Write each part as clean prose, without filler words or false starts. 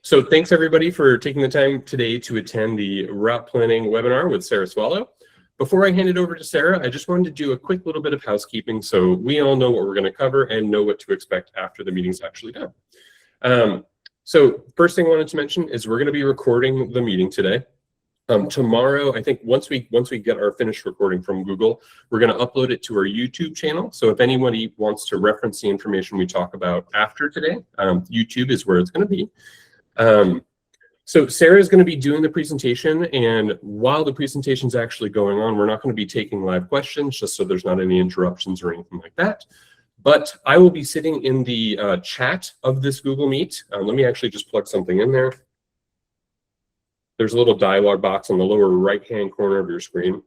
So thanks everybody for taking the time today to attend the route planning webinar with Sarah Swallow. Before I hand it over to Sarah, I just wanted to do a quick little bit of housekeeping so we all know what we're going to cover and know what to expect after the meeting's actually done. So first thing I wanted to mention is we're going to be recording the meeting today. Tomorrow, I think once we get our finished recording from Google, we're going to upload it to our YouTube channel. So if anybody wants to reference the information we talk about after today, YouTube is where it's going to be. So Sarah is going to be doing the presentation, and while the presentation is actually going on, we're not going to be taking live questions, just so there's not any interruptions or anything like that. But I will be sitting in the chat of this Google Meet. Let me actually just plug something in there. There's a little dialog box on the lower right-hand corner of your screen.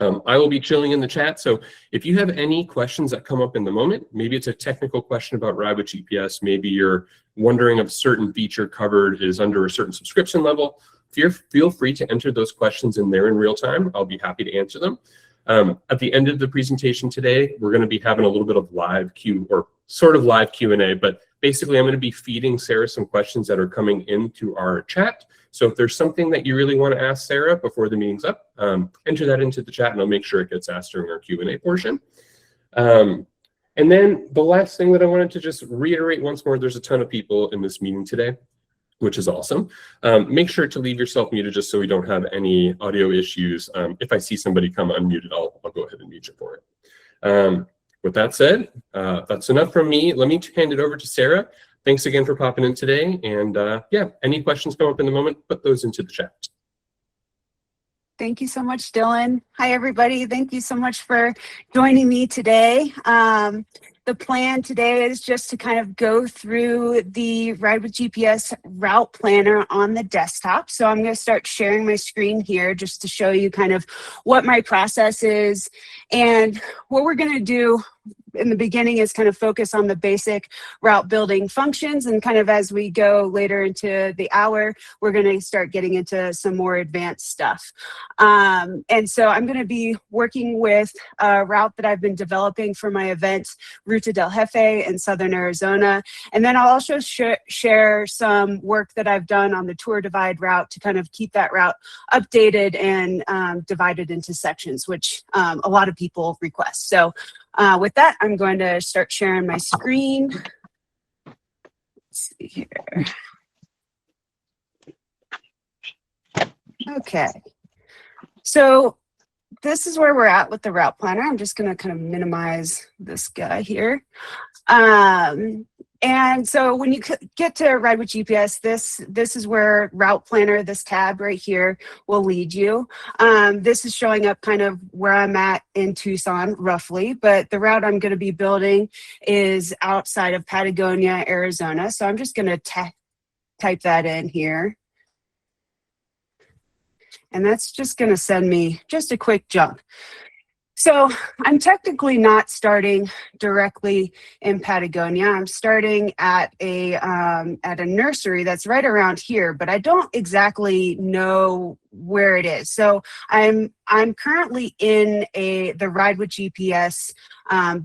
I will be chilling in the chat, so if you have any questions that come up in the moment, maybe it's a technical question about Ride with GPS, maybe you're wondering if a certain feature covered is under a certain subscription level, feel free to enter those questions in there in real time. I'll be happy to answer them. At the end of the presentation today, we're going to be having a little bit of live Q, or sort of live Q&A, but basically I'm going to be feeding Sarah some questions that are coming into our chat. So if there's something that you really want to ask Sarah before the meeting's up, enter that into the chat and I'll make sure it gets asked during our Q&A portion. And then the last thing that I wanted to just reiterate once more, there's a ton of people in this meeting today, which is awesome. Make sure to leave yourself muted just so we don't have any audio issues. If I see somebody come unmuted, I'll go ahead and mute you for it. With that said, that's enough from me. Let me hand it over to Sarah. Thanks again for popping in today. And yeah, any questions come up in the moment, put those into the chat. Thank you so much, Dylan. Hi, everybody. Thank you so much for joining me today. The plan today is just to kind of go through the Ride with GPS route planner on the desktop. So I'm going to start sharing my screen here just to show you kind of what my process is. And what we're going to do in the beginning is kind of focus on the basic route building functions, and kind of as we go later into the hour, we're going to start getting into some more advanced stuff. And so I'm going to be working with a route that I've been developing for my event, Ruta del Jefe in Southern Arizona. And then I'll also share some work that I've done on the Tour Divide route to kind of keep that route updated and divided into sections, which a lot of people request. So with that, I'm going to start sharing my screen. Let's see here. Okay. So this is where we're at with the route planner. I'm just going to kind of minimize this guy here. And so when you get to Ride with GPS, this is where Route Planner, this tab right here, will lead you. This is showing up kind of where I'm at in Tucson, roughly, but the route I'm going to be building is outside of Patagonia, Arizona. So I'm just going to type that in here. And that's just going to send me just a quick jump. So I'm technically not starting directly in Patagonia. I'm starting at a nursery that's right around here, but I don't exactly know where it is. So I'm currently in the Ride with GPS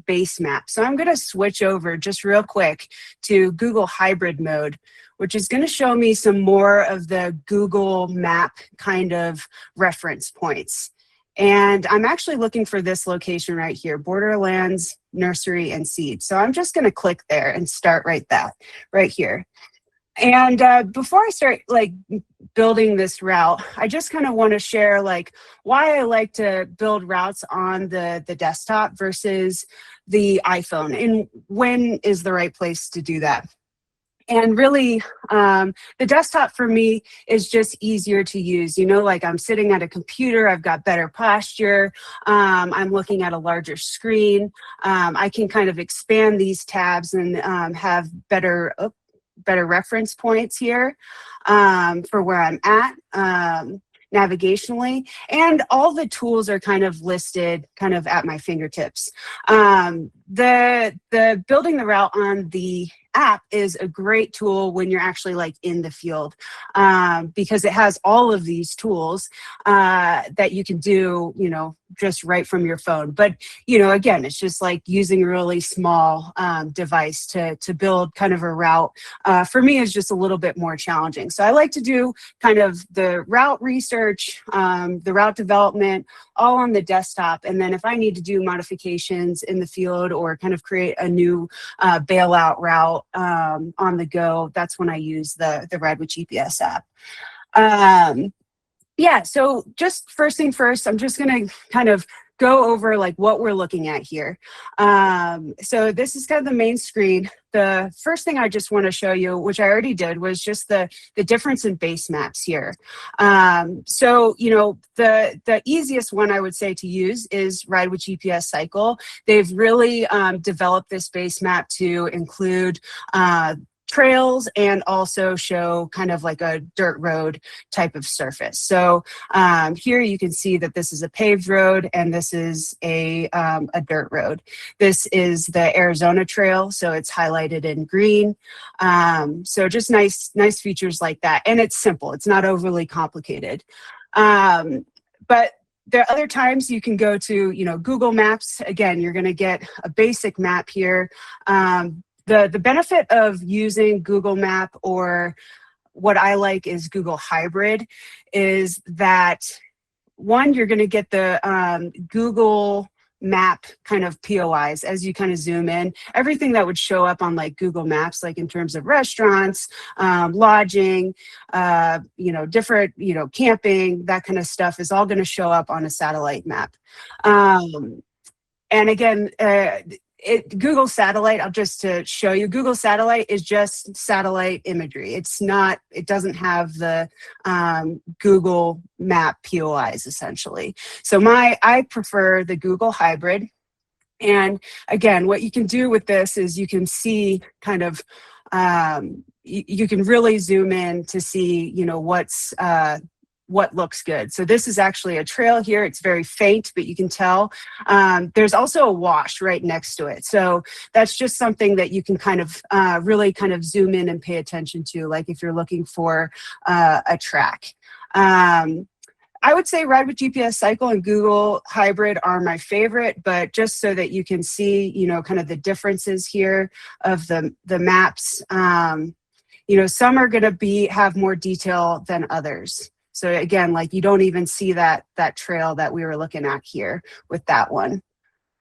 base map. So I'm going to switch over just real quick to Google Hybrid mode, which is going to show me some more of the Google map kind of reference points. And I'm actually looking for this location right here, Borderlands Nursery and Seed. So I'm just going to click there and start right here. And before I start like building this route, I just kind of want to share like why I like to build routes on the desktop versus the iPhone, and when is the right place to do that. And really, the desktop for me is just easier to use. You know, like I'm sitting at a computer, I've got better posture, I'm looking at a larger screen. I can kind of expand these tabs and have better reference points here for where I'm at. Navigationally, and all the tools are kind of listed kind of at my fingertips. the building the route on the app is a great tool when you're actually like in the field, because it has all of these tools that you can do, just right from your phone. But, again, it's just like using a really small device to build kind of a route. For me, is just a little bit more challenging. So I like to do kind of the route research, the route development, all on the desktop. And then if I need to do modifications in the field or kind of create a new bailout route on the go, that's when I use the Ride with GPS app. Yeah, so just first thing first, I'm just going to kind of go over like what we're looking at here. So this is kind of the main screen. The first thing I just want to show you, which I already did, was just the difference in base maps here. So, the easiest one I would say to use is Ride with GPS Cycle. They've really developed this base map to include trails and also show kind of like a dirt road type of surface. So here you can see that this is a paved road and this is a dirt road. This is the Arizona Trail, so it's highlighted in green. So just nice features like that. And it's simple. It's not overly complicated. But there are other times you can go to, Google Maps. Again, you're going to get a basic map here. The benefit of using Google Map, or what I like is Google Hybrid, is that one, you're going to get the Google Map kind of POIs as you kind of zoom in. Everything that would show up on like Google Maps, like in terms of restaurants, lodging, different, camping, that kind of stuff is all going to show up on a satellite map. And again, Google Satellite, I'll just to show you, Google Satellite is just satellite imagery. It doesn't have the Google Map POIs essentially. So I prefer the Google Hybrid. And again, what you can do with this is you can see kind of, you can really zoom in to see, what looks good. So this is actually a trail here. It's very faint, but you can tell. There's also a wash right next to it. So that's just something that you can kind of really kind of zoom in and pay attention to, like if you're looking for a track. I would say Ride with GPS Cycle and Google Hybrid are my favorite, but just so that you can see, kind of the differences here of the maps. Some are going to have more detail than others. So again, like you don't even see that trail that we were looking at here with that one.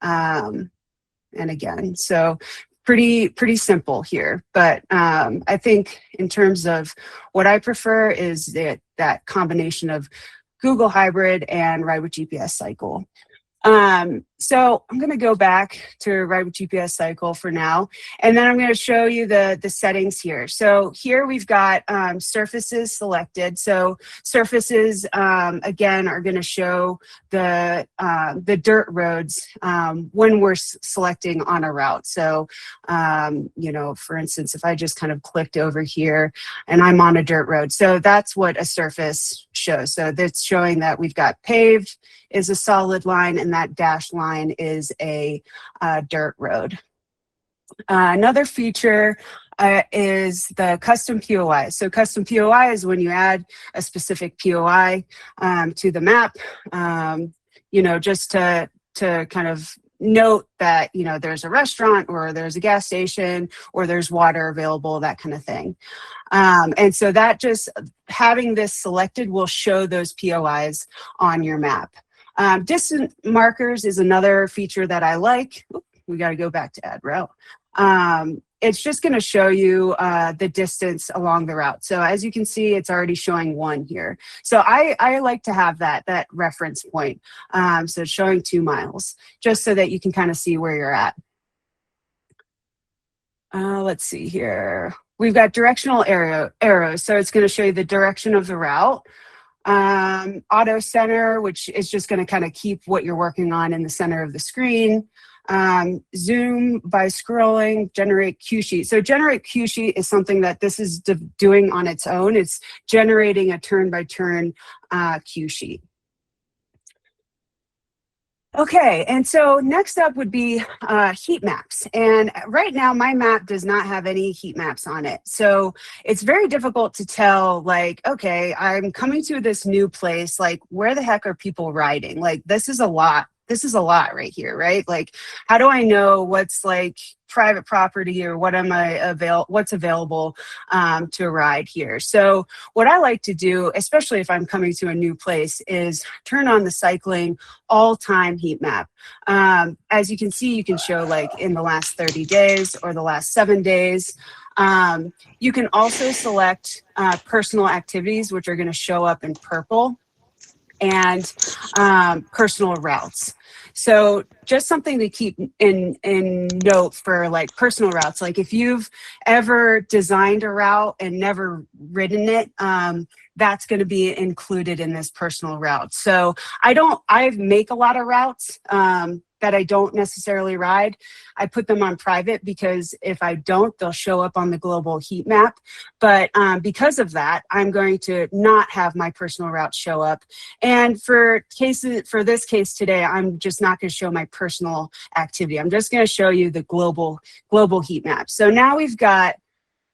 And again, so pretty simple here. But I think in terms of what I prefer is that combination of Google Hybrid and Ride with GPS Cycle. So I'm going to go back to Ride with GPS Cycle for now, and then I'm going to show you the settings here. So here we've got surfaces selected. So surfaces, again, are going to show the dirt roads when we're selecting on a route. So, for instance, if I just kind of clicked over here and I'm on a dirt road, so that's what a surface shows. So that's showing that we've got paved is a solid line, and that dashed line is a dirt road. Another feature is the custom POI. So custom POI is when you add a specific POI to the map, just to kind of note that, there's a restaurant or there's a gas station or there's water available, that kind of thing. And so that just having this selected will show those POIs on your map. Distant markers is another feature that I like. Oop, we got to go back to add route. It's just going to show you the distance along the route. So as you can see, it's already showing 1 here. So I like to have that reference point. So it's showing 2 miles, just so that you can kind of see where you're at. Let's see here. We've got directional arrows. So it's going to show you the direction of the route. Auto center, which is just going to kind of keep what you're working on in the center of the screen. Zoom by scrolling, generate cue sheet. So generate cue sheet is something that this is doing on its own. It's generating a turn-by-turn cue sheet. Okay, and so next up would be heat maps. And right now, my map does not have any heat maps on it. So it's very difficult to tell, like, okay, I'm coming to this new place. Like, where the heck are people riding? Like, this is a lot. This is a lot right here, right? Like, how do I know what's like private property or what's available to ride here? So what I like to do, especially if I'm coming to a new place, is turn on the cycling all-time heat map. As you can see, you can show like in the last 30 days or the last 7 days. You can also select personal activities, which are going to show up in purple, and personal routes. So just something to keep in note for like personal routes. Like if you've ever designed a route and never ridden it, that's going to be included in this personal route. So I make a lot of routes that I don't necessarily ride. I put them on private because if I don't, they'll show up on the global heat map. But because of that, I'm going to not have my personal routes show up. And for this case today, I'm just not going to show my personal activity. I'm just going to show you the global heat map. So now we've got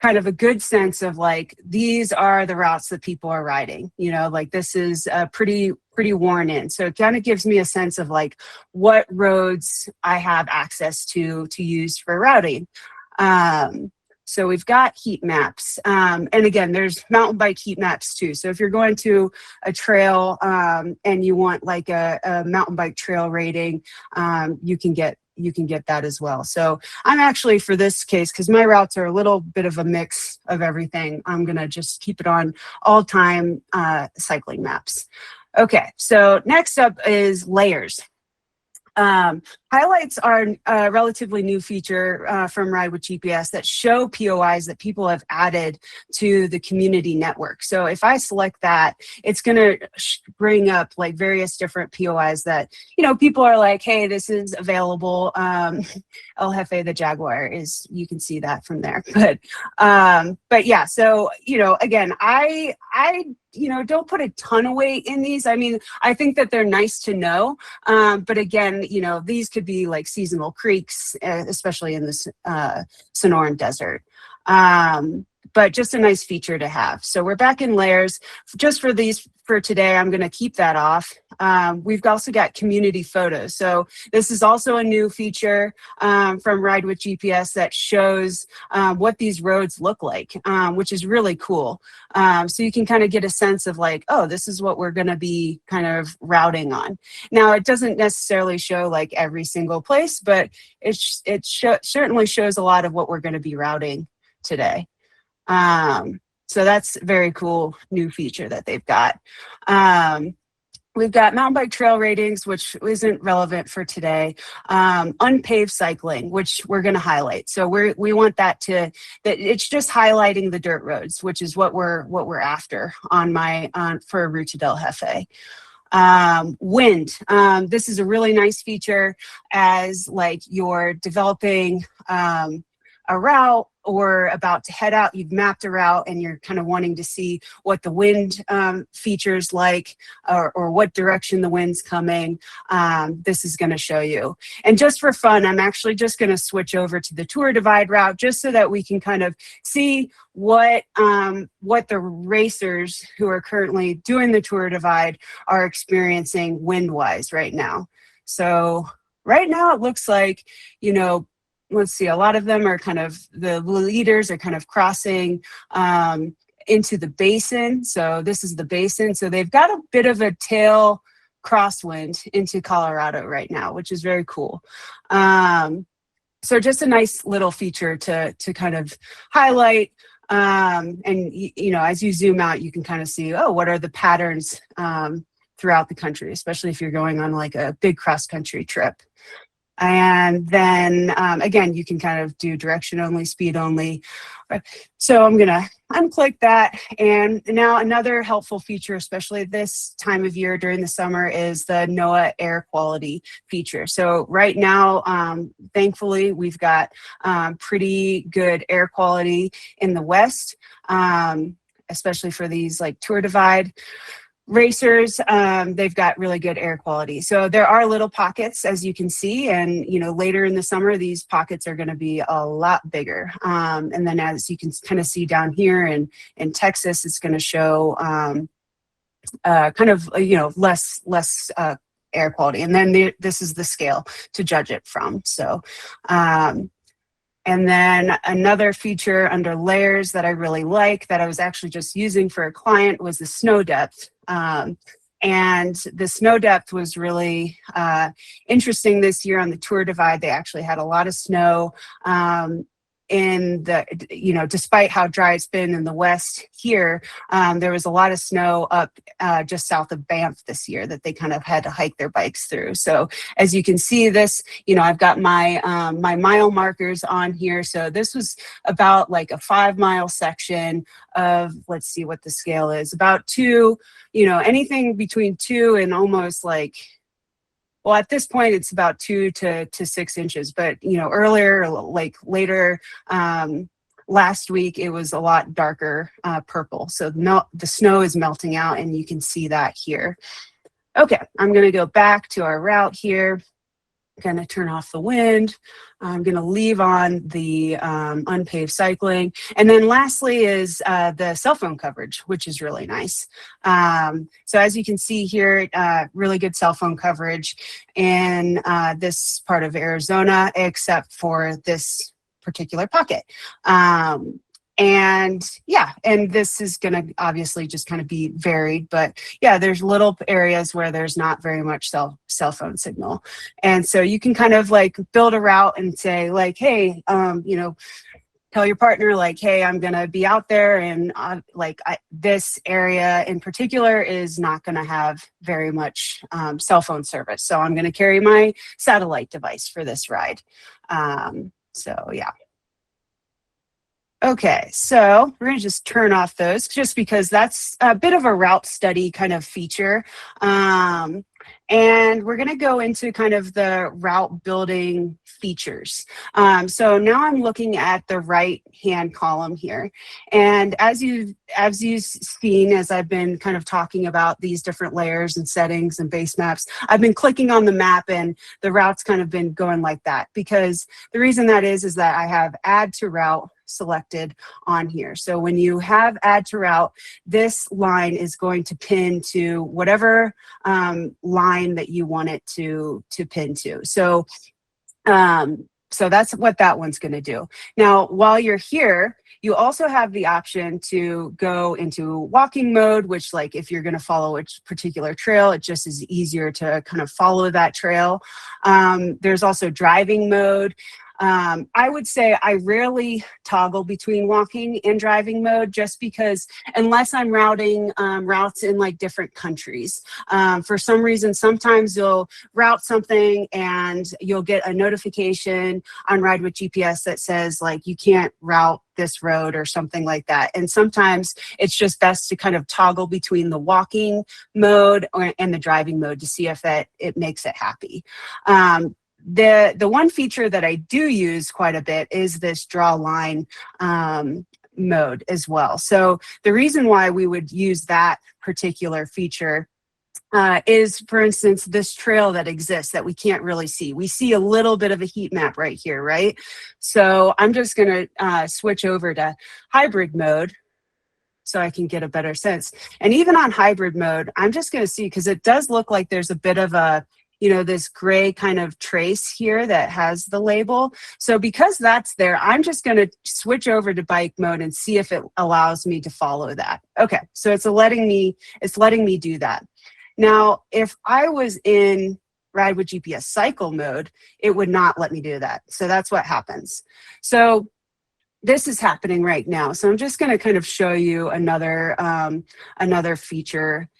kind of a good sense of like, these are the routes that people are riding, you know, like this is pretty worn in. So it kind of gives me a sense of like what roads I have access to use for routing. So we've got heat maps. And again, there's mountain bike heat maps too. So if you're going to a trail and you want like a mountain bike trail rating, you can get that as well. So I'm actually, for this case, because my routes are a little bit of a mix of everything, I'm going to just keep it on all-time cycling maps. Okay, so next up is layers. Highlights are a relatively new feature from Ride with GPS that show POIs that people have added to the community network. So if I select that, it's going to bring up like various different POIs that, you know, people are like, hey, this is available. El Jefe the Jaguar is, you can see that from there. But yeah, so, you know, again, I don't put a ton of weight in these. I mean, I think that they're nice to know. But again, you know, these could be like seasonal creeks, especially in the Sonoran Desert. But just a nice feature to have. So we're back in layers. Just for today, I'm going to keep that off. We've also got community photos. So this is also a new feature from Ride with GPS that shows what these roads look like, which is really cool. So you can kind of get a sense of like, oh, this is what we're going to be kind of routing on. Now, it doesn't necessarily show like every single place, but it certainly shows a lot of what we're going to be routing today. So that's a very cool new feature that they've got. We've got mountain bike trail ratings, which isn't relevant for today. Unpaved cycling, which we're going to highlight. So we want that it's just highlighting the dirt roads, which is what we're after for Route to Del Jefe. Wind. This is a really nice feature as like you're developing a route or about to head out, you've mapped a route and you're kind of wanting to see what the wind features like or what direction the wind's coming. This is going to show you. And just for fun, I'm actually just going to switch over to the Tour Divide route just so that we can kind of see what the racers who are currently doing the Tour Divide are experiencing wind-wise right now. So right now it looks like, you know, let's see, a lot of them are kind of, the leaders are kind of crossing into the basin. So this is the basin. So they've got a bit of a tail crosswind into Colorado right now, which is very cool. So just a nice little feature to kind of highlight. And, you know, as you zoom out, you can kind of see, oh, what are the patterns throughout the country, especially if you're going on like a big cross-country trip. And then, again, you can kind of do direction only, speed only. So I'm going to unclick that. And now another helpful feature, especially this time of year during the summer, is the NOAA air quality feature. So right now, thankfully, we've got pretty good air quality in the West, especially for these like Tour Divide racers, they've got really good air quality. So there are little pockets, as you can see, and later in the summer, these pockets are going to be a lot bigger. And then as you can kind of see down here in Texas, it's going to show kind of less air quality. And then this is the scale to judge it from. So and then another feature under layers that I really like that I was actually just using for a client was the snow depth. And the snow depth was really interesting this year on the Tour Divide. They actually had a lot of snow in the, despite how dry it's been in the West here, there was a lot of snow up just south of Banff this year that they kind of had to hike their bikes through. So as you can see this, I've got my my mile markers on here. So this was about like a 5-mile section of, let's see what the scale is, about 2, anything between 2 and almost like, well, at this point, it's about 2 to 6 inches. But, earlier, like later last week, it was a lot darker purple. So the snow is melting out, and you can see that here. Okay, I'm going to go back to our route here. Going to turn off the wind. I'm going to leave on the unpaved cycling. And then lastly is the cell phone coverage, which is really nice. So as you can see here, really good cell phone coverage in this part of Arizona, except for this particular pocket. And yeah, and this is going to obviously just kind of be varied, but yeah, there's little areas where there's not very much cell phone signal. And so you can kind of like build a route and say like, hey, tell your partner like, hey, I'm going to be out there and this area in particular is not going to have very much cell phone service. So I'm going to carry my satellite device for this ride. So yeah. Okay, so we're going to just turn off those just because that's a bit of a route study kind of feature. And we're going to go into kind of the route building features. So now I'm looking at the right-hand column here. And as you've seen, as I've been kind of talking about these different layers and settings and base maps, I've been clicking on the map and the route's kind of been going like that. Because the reason that is that I have add to route selected on here. So when you have add to route, this line is going to pin to whatever line that you want it to pin to. So so that's what that one's going to do. Now, while you're here, you also have the option to go into walking mode, which like if you're going to follow a particular trail, it just is easier to kind of follow that trail. There's also driving mode. I would say I rarely toggle between walking and driving mode just because unless I'm routing routes in like different countries, for some reason, sometimes you'll route something and you'll get a notification on Ride with GPS that says like you can't route this road or something like that. And sometimes it's just best to kind of toggle between the walking mode and the driving mode to see if it makes it happy. The one feature that I do use quite a bit is this draw line mode as well. So the reason why we would use that particular feature is, for instance, this trail that exists that we can't really see. We see a little bit of a heat map right here, right? So I'm just going to switch over to hybrid mode so I can get a better sense. And even on hybrid mode, I'm just going to see, because it does look like there's a bit of a this gray kind of trace here that has the label. So because that's there, I'm just going to switch over to bike mode and see if it allows me to follow that. Okay, so it's letting me do that. Now, if I was in Ride with GPS cycle mode, it would not let me do that. So that's what happens. So this is happening right now. So I'm just going to kind of show you another feature.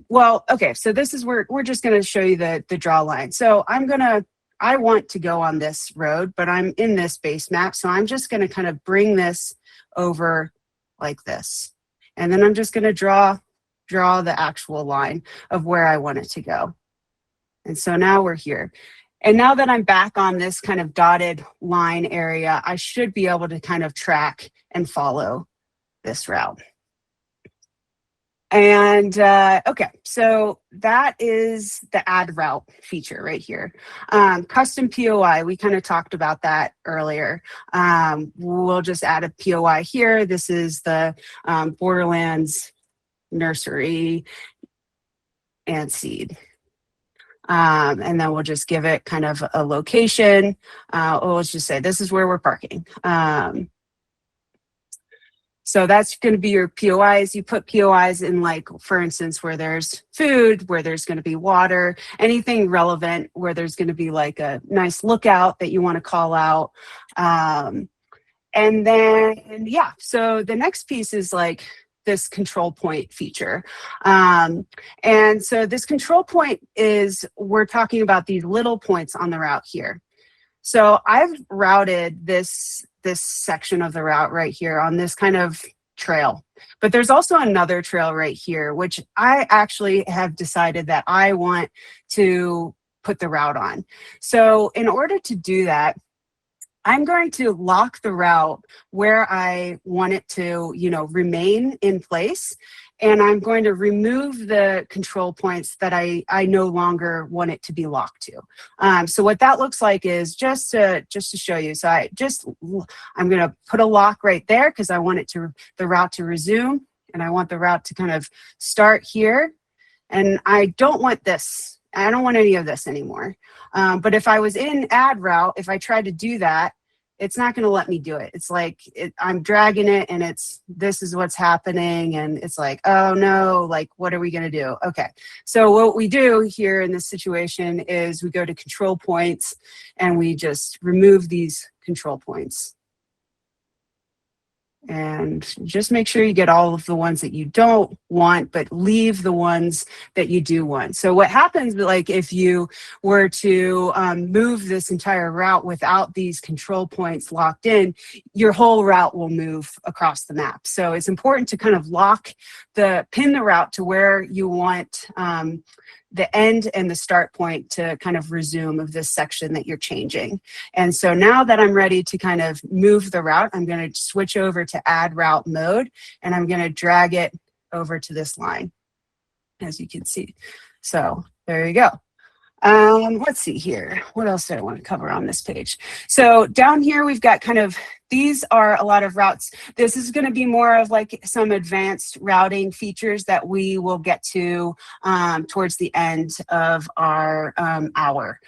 Well, okay, so this is where we're just going to show you the draw line. So I want to go on this road, but I'm in this base map. So I'm just going to kind of bring this over like this. And then I'm just going to draw the actual line of where I want it to go. And so now we're here. And now that I'm back on this kind of dotted line area, I should be able to kind of track and follow this route. And okay, so that is the add route feature right here. Custom POI, we kind of talked about that earlier. We'll just add a POI here. This is the Borderlands nursery and seed. And then we'll just give it kind of a location. Let's just say this is where we're parking. So that's going to be your POIs. You put POIs in, like, for instance, where there's food, where there's going to be water, anything relevant, where there's going to be like a nice lookout that you want to call out. And then, yeah, so the next piece is like this control point feature. And so this control point is, we're talking about these little points on the route here. So I've routed this section of the route right here on this kind of trail, but there's also another trail right here, which I actually have decided that I want to put the route on. So in order to do that, I'm going to lock the route where I want it to, remain in place. And I'm going to remove the control points that I no longer want it to be locked to. So what that looks like is just to show you. So I'm going to put a lock right there because I want the route to resume, and I want the route to kind of start here. And I don't want this. I don't want any of this anymore. But if I was in add route, if I tried to do that, it's not going to let me do it. It's like I'm dragging it, and this is what's happening. And it's like, oh no, like, what are we going to do? Okay. So what we do here in this situation is we go to control points, and we just remove these control points. And just make sure you get all of the ones that you don't want, but leave the ones that you do want. So what happens, like, if you were to move this entire route without these control points locked in, your whole route will move across the map. So it's important to kind of pin the route to where you want the end and the start point to kind of resume of this section that you're changing. And so now that I'm ready to kind of move the route, I'm going to switch over to add route mode, and I'm going to drag it over to this line, as you can see. So there you go. Let's see here. What else do I want to cover on this page? So down here, we've got these are a lot of routes. This is going to be more of like some advanced routing features that we will get to towards the end of our hour.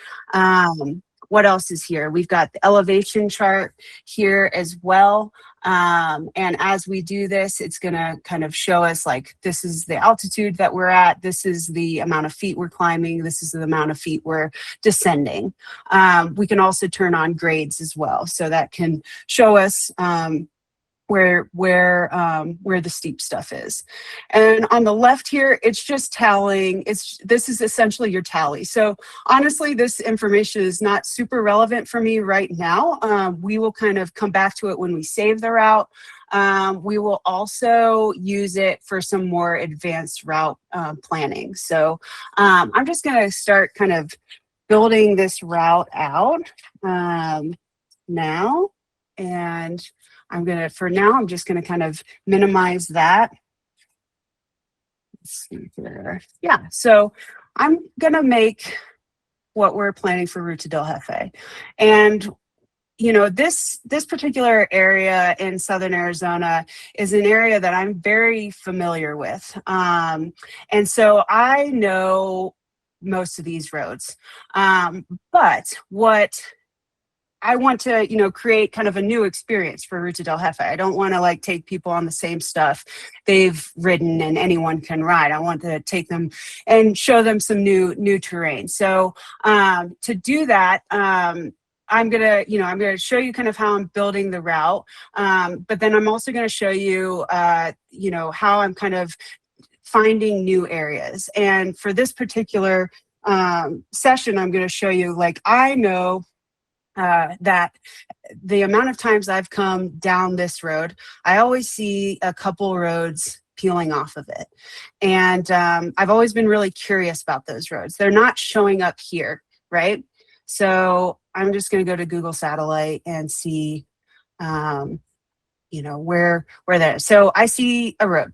What else is here? We've got the elevation chart here as well. And as we do this, it's going to kind of show us, like, this is the altitude that we're at. This is the amount of feet we're climbing. This is the amount of feet we're descending. We can also turn on grades as well. So that can show us where the steep stuff is. And on the left here, it's just tallying. This is essentially your tally. So honestly, this information is not super relevant for me right now. We will kind of come back to it when we save the route. We will also use it for some more advanced route planning. So I'm just going to start kind of building this route out now. And for now, I'm just going to kind of minimize that. Let's see here. Yeah, so I'm going to make what we're planning for Route to Del Jefe. And, this particular area in Southern Arizona is an area that I'm very familiar with. And so I know most of these roads. But what I want to, create kind of a new experience for Route to Del Jefe. I don't want to take people on the same stuff they've ridden and anyone can ride. I want to take them and show them some new terrain. So to do that, I'm gonna show you kind of how I'm building the route, but then I'm also going to show you, how I'm kind of finding new areas. And for this particular session, I'm going to show you, I know that the amount of times I've come down this road, I always see a couple roads peeling off of it. And I've always been really curious about those roads. They're not showing up here, right? So I'm just going to go to Google Satellite and see where that is. So I see a road.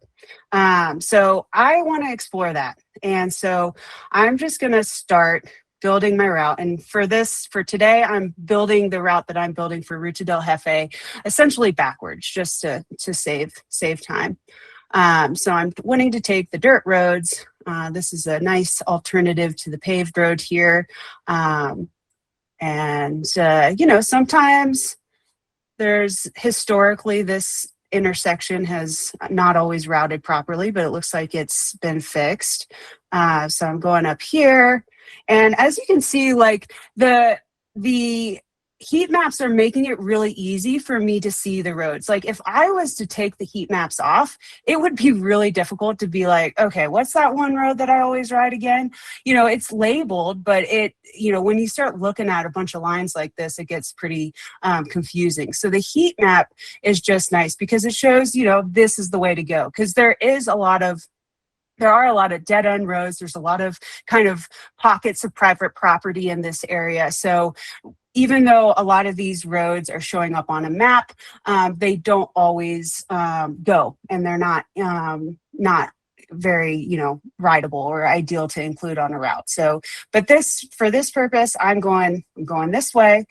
So I want to explore that. And so I'm just going to start building my route. And for today, I'm building the route that I'm building for Ruta del Jefe, essentially backwards, just to save time. So I'm wanting to take the dirt roads. This is a nice alternative to the paved road here. Sometimes there's historically this intersection has not always routed properly, but it looks like it's been fixed. So I'm going up here. And as you can see, like the heat maps are making it really easy for me to see the roads. Like if I was to take the heat maps off, it would be really difficult to be like, okay, what's that one road that I always ride again? It's labeled, but when you start looking at a bunch of lines like this, it gets pretty confusing. So the heat map is just nice because it shows, this is the way to go. Because there are a lot of dead end roads. There's a lot of kind of pockets of private property in this area. So even though a lot of these roads are showing up on a map, they don't always go, and they're not very, rideable or ideal to include on a route. So, but for this purpose, I'm going this way,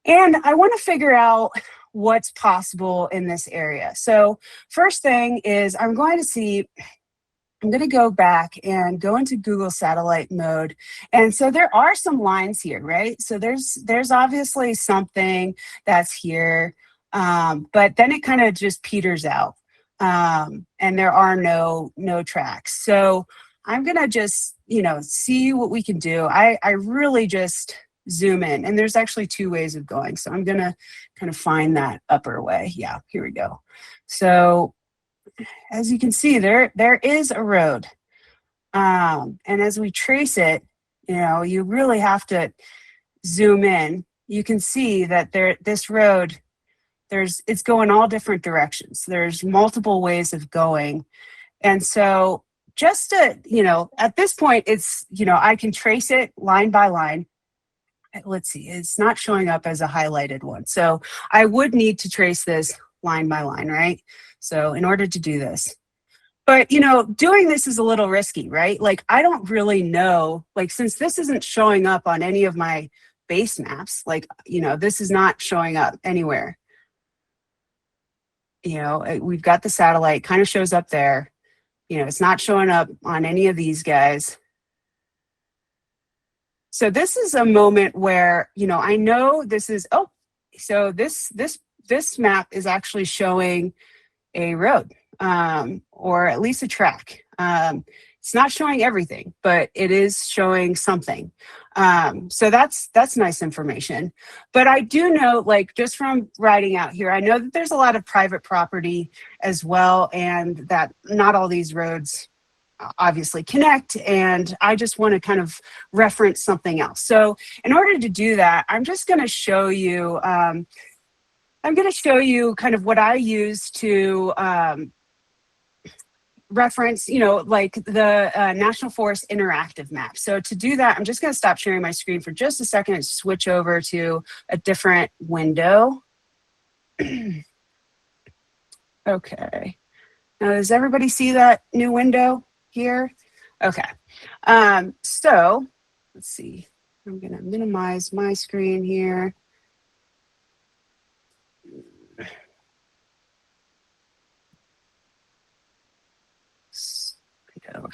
and I want to figure out what's possible in this area. So first thing is I'm going to go back and go into Google satellite mode. And so there are some lines here, right? So there's obviously something that's here, but then it kind of just peters out. And there are no tracks. So I'm going to just, see what we can do. I really just zoom in, and there's actually two ways of going. So I'm going to kind of find that upper way. Yeah, here we go. So as you can see, there is a road. And as we trace it, you really have to zoom in. You can see that this road, it's going all different directions. There's multiple ways of going. And so just to, at this point, it's, I can trace it line by line. Let's see, it's not showing up as a highlighted one. So I would need to trace this line by line, right? So in order to do this, but doing this is a little risky, right? Like I don't really know, like since this isn't showing up on any of my base maps, like, this is not showing up anywhere. We've got the satellite kind of shows up there. It's not showing up on any of these guys. So this is a moment where, I know this is, so this map is actually showing a road, or at least a track. It's not showing everything, but it is showing something. So that's nice information. But I do know, like just from riding out here, I know that there's a lot of private property as well, and that not all these roads obviously connect, and I just want to kind of reference something else. So in order to do that, I'm just going to show you kind of what I use to reference, like the National Forest interactive map. So to do that, I'm just going to stop sharing my screen for just a second and switch over to a different window. Okay. Now, does everybody see that new window here? Okay. So let's see. I'm going to minimize my screen here.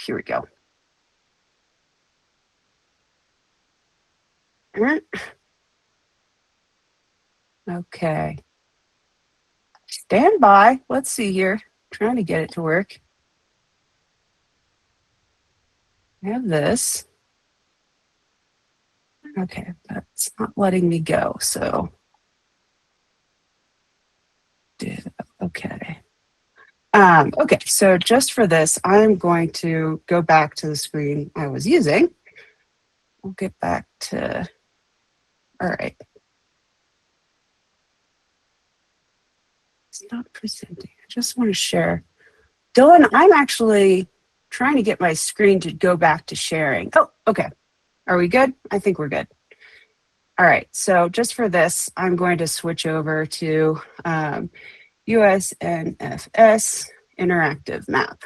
Here we go. Okay. Stand by. Let's see here. Trying to get it to work. I have this. Okay, that's not letting me go. So, okay. Okay, so just for this, I'm going to go back to the screen I was using. We'll get back to, all right. It's not presenting. I just want to share. Dylan, I'm actually trying to get my screen to go back to sharing. Oh, okay. Are we good? I think we're good. All right, so just for this, I'm going to switch over to USNFS interactive map.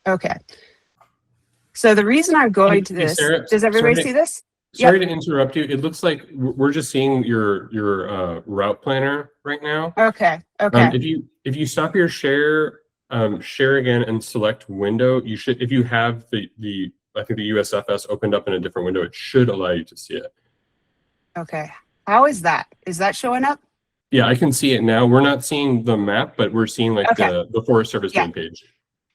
Okay. So the reason I'm going to Hey, this, Sarah, does everybody see this? sorry to interrupt you. It looks like we're just seeing your route planner right now. Okay. Okay. If you stop your share, share again and select window, you should, if you have the I think the USFS opened up in a different window, it should allow you to see it. Okay. How is that? Is that showing up? Yeah, I can see it now. We're not seeing the map, but we're seeing like Okay. the Forest Service Yeah. main page.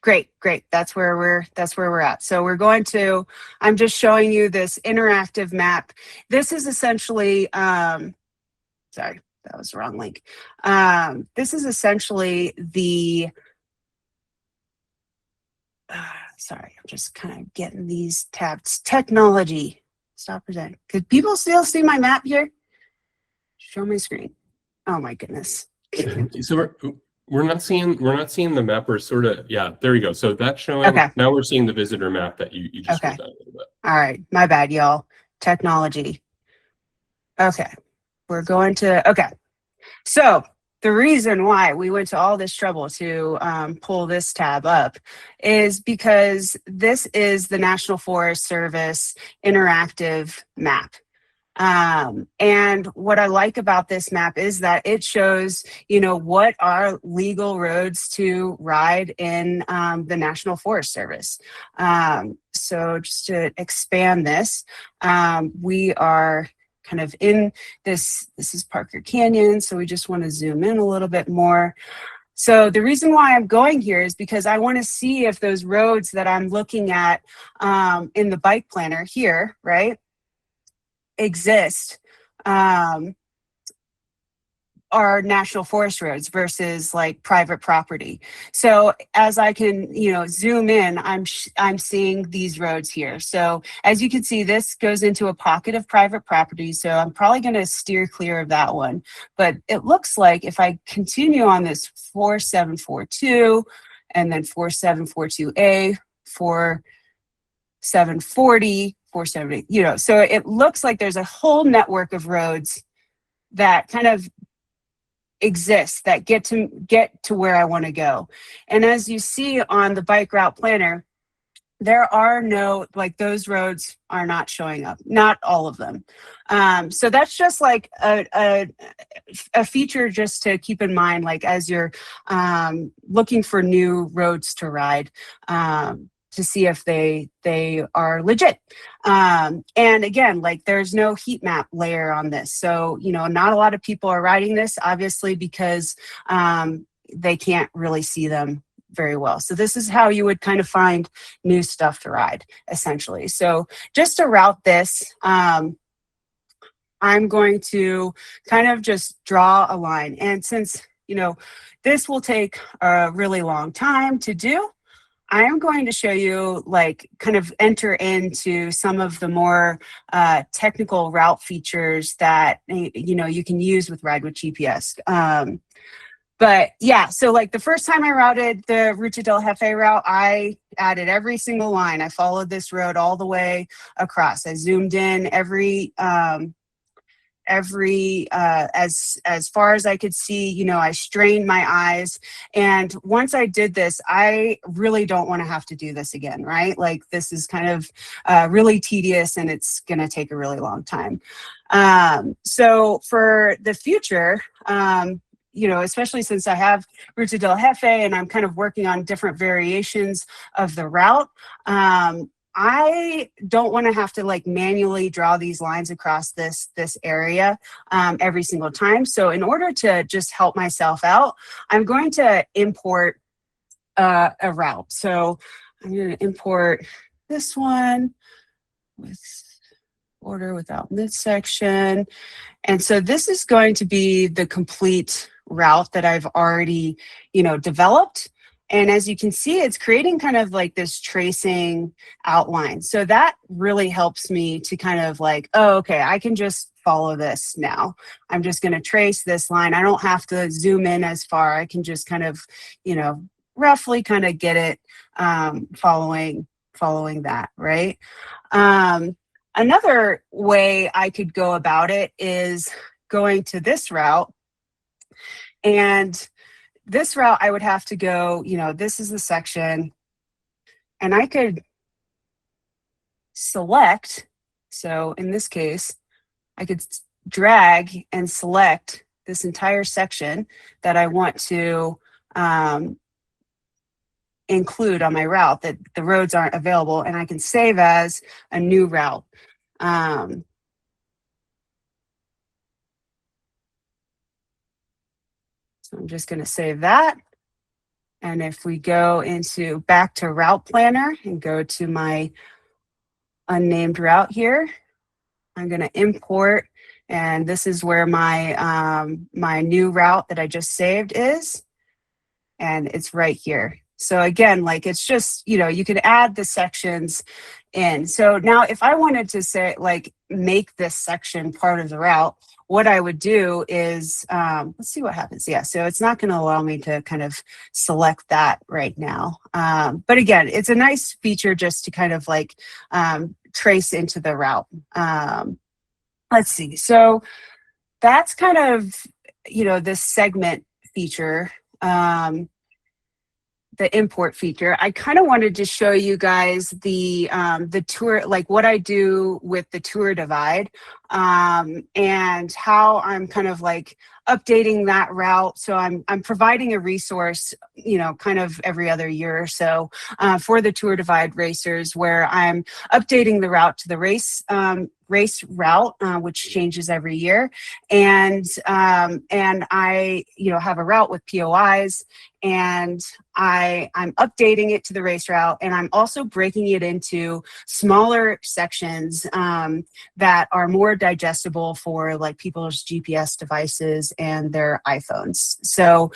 Great, great. That's where we're at. So we're going to, I'm just showing you this interactive map. This is essentially, sorry, that was the wrong link. This is essentially the, sorry, I'm just kind of getting these tabs. Technology. Stop presenting. Could people still see my map here? Show my screen. Oh my goodness. So we're not seeing the map. We're sort of, yeah, there we go. So that's showing. Okay. Now we're seeing the visitor map that you just Okay. scrolled down a little bit. All right, my bad, y'all. Technology. Okay, we're going to, okay. So the reason why we went to all this trouble to pull this tab up is because this is the National Forest Service interactive map. And what I like about this map is that it shows, you know, what are legal roads to ride in the National Forest Service. So just to expand this, we are kind of in this is Parker Canyon, so we just want to zoom in a little bit more. So the reason why I'm going here is because I want to see if those roads that I'm looking at in the bike planner here, right, exist are national forest roads versus like private property. So as I can, you know, zoom in, I'm seeing these roads here. So as you can see, this goes into a pocket of private property. So I'm probably going to steer clear of that one. But it looks like if I continue on this 4742 and then 4742A, 4740, 470, you know, so it looks like there's a whole network of roads that kind of exist that get to where I want to go. And as you see on the bike route planner, there are no, like, those roads are not showing up, not all of them. So that's just like a feature just to keep in mind, like as you're looking for new roads to ride, to see if they are legit. And again, like there's no heat map layer on this. So, you know, not a lot of people are riding this, obviously, because they can't really see them very well. So this is how you would kind of find new stuff to ride, essentially. So just to route this, I'm going to kind of just draw a line. And since, you know, this will take a really long time to do, I am going to show you, like, kind of enter into some of the more technical route features that, you know, you can use with Ride with GPS. But yeah, so like the first time I routed the Ruta del Jefe route, I added every single line. I followed this road all the way across. I zoomed in every as far as I could see. You know, I strained my eyes. And once I did this, I really don't want to have to do this again, right? Like, this is kind of really tedious and it's going to take a really long time. So for the future, you know, especially since I have Ruta del Jefe and I'm kind of working on different variations of the route, I don't want to have to like manually draw these lines across this area every single time. So in order to just help myself out, I'm going to import a route. So I'm going to import this one with order without midsection. And so this is going to be the complete route that I've already, you know, developed. And as you can see, it's creating kind of like this tracing outline. So that really helps me to kind of like, oh, okay, I can just follow this now. I'm just going to trace this line. I don't have to zoom in as far. I can just kind of, you know, roughly kind of get it following that, right? Another way I could go about it is going to this route. And this route, I would have to go, this is the section, and I could select. So in this case, I could drag and select this entire section that I want to include on my route, that the roads aren't available, and I can save as a new route. So I'm just going to save that. And if we go back to Route Planner and go to my unnamed route here, I'm going to import, and this is where my my new route that I just saved is, and it's right here. So again, like, it's just, you can add the sections in. So now if I wanted to say, like, make this section part of the route, what I would do is, let's see what happens. Yeah, so it's not going to allow me to kind of select that right now. But again, it's a nice feature just to kind of like trace into the route. Let's see. So that's kind of, this segment feature. The import feature. I kind of wanted to show you guys the tour, like what I do with the tour divide, and how I'm kind of like updating that route. So I'm providing a resource, kind of every other year or so, for the tour divide racers, where I'm updating the route to the race route, which changes every year, and I have a route with POIs, and I'm updating it to the race route, and I'm also breaking it into smaller sections that are more digestible for like people's GPS devices and their iPhones. So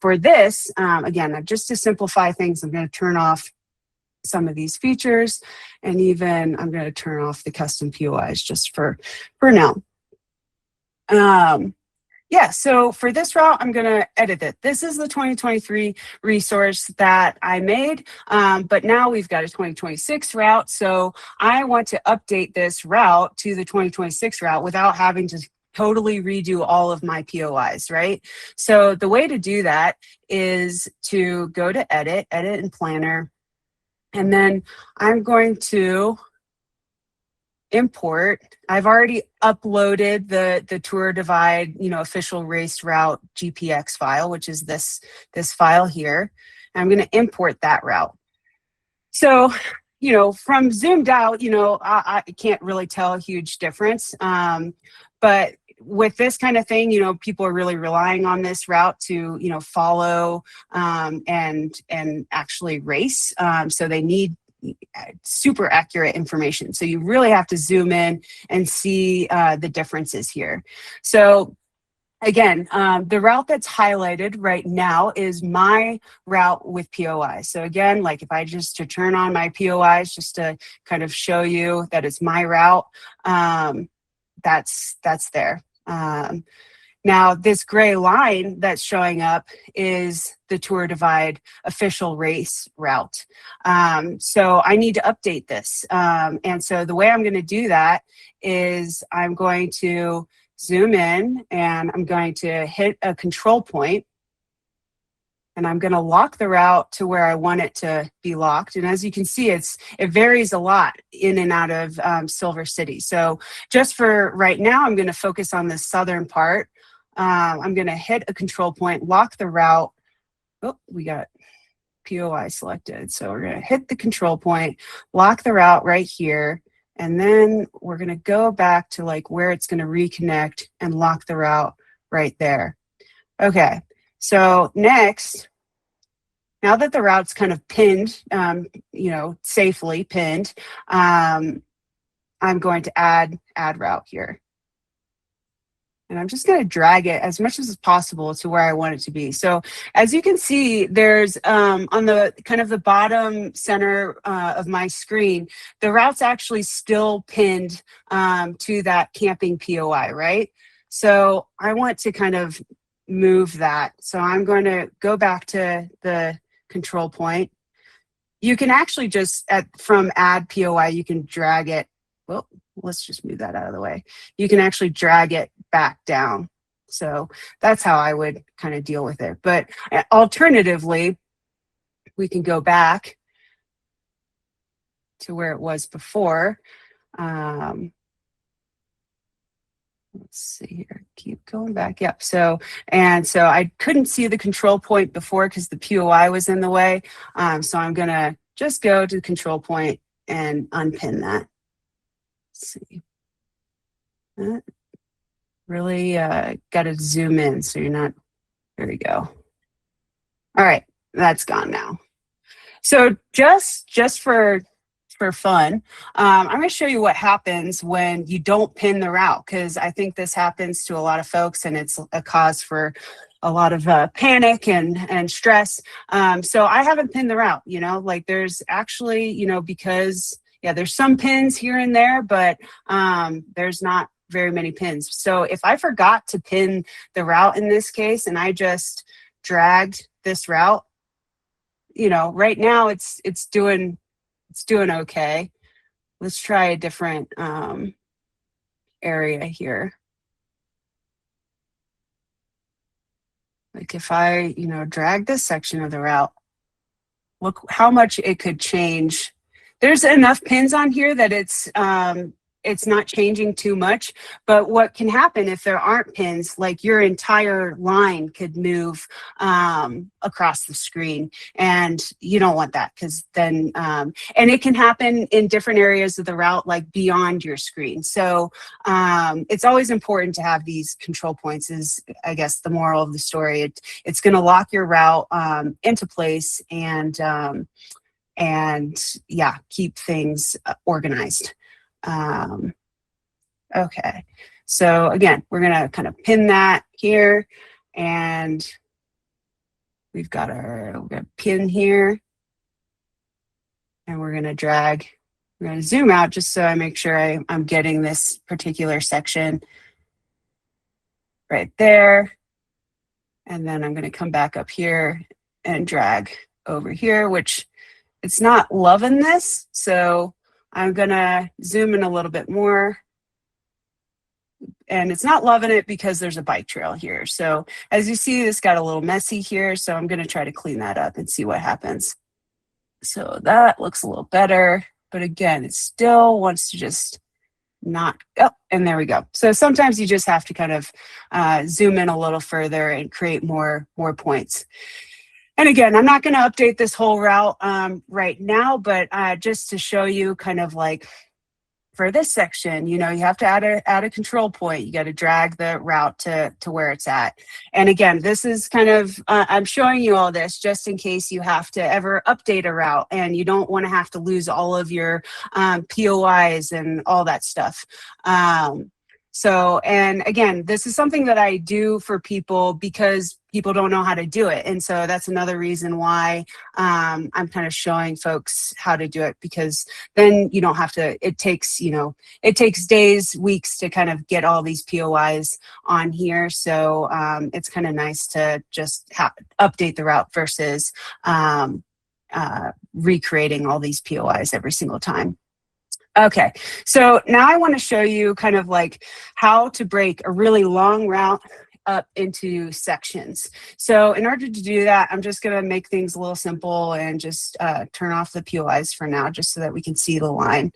for this, again, just to simplify things, I'm going to turn off some of these features, and even I'm going to turn off the custom POIs just for now. Yeah, so for this route, I'm going to edit it. This is the 2023 resource that I made, but now we've got a 2026 route. So I want to update this route to the 2026 route without having to totally redo all of my POIs, right? So the way to do that is to go to Edit in Planner, and then I'm going to import. I've already uploaded the tour divide, official race route GPX file, which is this file here. And I'm going to import that route. So, from zoomed out, I can't really tell a huge difference. But with this kind of thing, people are really relying on this route to, follow and actually race. So they need super accurate information. So you really have to zoom in and see the differences here. So again, the route that's highlighted right now is my route with POIs. So again, like if I just to turn on my POIs just to kind of show you that it's my route, that's there. Now, this gray line that's showing up is the Tour Divide official race route. So I need to update this. And so the way I'm going to do that is I'm going to zoom in, and I'm going to hit a control point, and I'm going to lock the route to where I want it to be locked. And as you can see, it varies a lot in and out of Silver City. So just for right now, I'm going to focus on the southern part. I'm going to hit a control point, lock the route. Oh, we got POI selected. So we're going to hit the control point, lock the route right here. And then we're going to go back to like where it's going to reconnect and lock the route right there. Okay. So next, now that the route's kind of pinned, safely pinned, I'm going to add route here. And I'm just going to drag it as much as possible to where I want it to be. So as you can see, there's on the kind of the bottom center of my screen, the route's actually still pinned to that camping POI, right? So I want to kind of move that. So I'm going to go back to the control point. You can actually just from add POI, you can drag it well, let's just move that out of the way. You can actually drag it back down. So that's how I would kind of deal with it. But alternatively, we can go back to where it was before. Let's see here, keep going back. Yep. So I couldn't see the control point before because the POI was in the way. So I'm going to just go to the control point and unpin that. Let's see. That really got to zoom in so you're not, there we go. All right, that's gone now. So just for fun, I'm going to show you what happens when you don't pin the route, because I think this happens to a lot of folks and it's a cause for a lot of panic and stress. So I haven't pinned the route, you know, like there's actually, you know, because yeah, there's some pins here and there, but there's not very many pins. So if I forgot to pin the route in this case and I just dragged this route, you know, right now it's doing okay. Let's try a different area here. Like if I, you know, drag this section of the route, look how much it could change. There's enough pins on here that it's not changing too much, but what can happen if there aren't pins, like your entire line could move across the screen, and you don't want that, because then, and it can happen in different areas of the route, like beyond your screen. So it's always important to have these control points is, I guess, the moral of the story. It's gonna lock your route into place and yeah, keep things organized. Okay, so again, we're gonna kind of pin that here, and we're gonna pin here, and we're gonna drag. We're gonna zoom out just so I make sure I'm getting this particular section right there, and then I'm gonna come back up here and drag over here, which it's not loving this, so I'm gonna zoom in a little bit more. And it's not loving it because there's a bike trail here. So as you see, this got a little messy here. So I'm gonna try to clean that up and see what happens. So that looks a little better. But again, it still wants to just not, oh, and there we go. So sometimes you just have to kind of zoom in a little further and create more points. And again, I'm not gonna update this whole route right now, but just to show you kind of like, for this section, you know, you have to add a control point. You got to drag the route to where it's at. And again, this is kind of, I'm showing you all this just in case you have to ever update a route and you don't want to have to lose all of your POIs and all that stuff. So, and again, this is something that I do for people because people don't know how to do it. And so that's another reason why I'm kind of showing folks how to do it, because then you don't have to, it takes, you know, it takes days, weeks to kind of get all these POIs on here. So it's kind of nice to just update the route versus recreating all these POIs every single time. Okay, so now I want to show you kind of like how to break a really long route up into sections. So in order to do that, I'm just going to make things a little simple and just turn off the POIs for now, just so that we can see the line.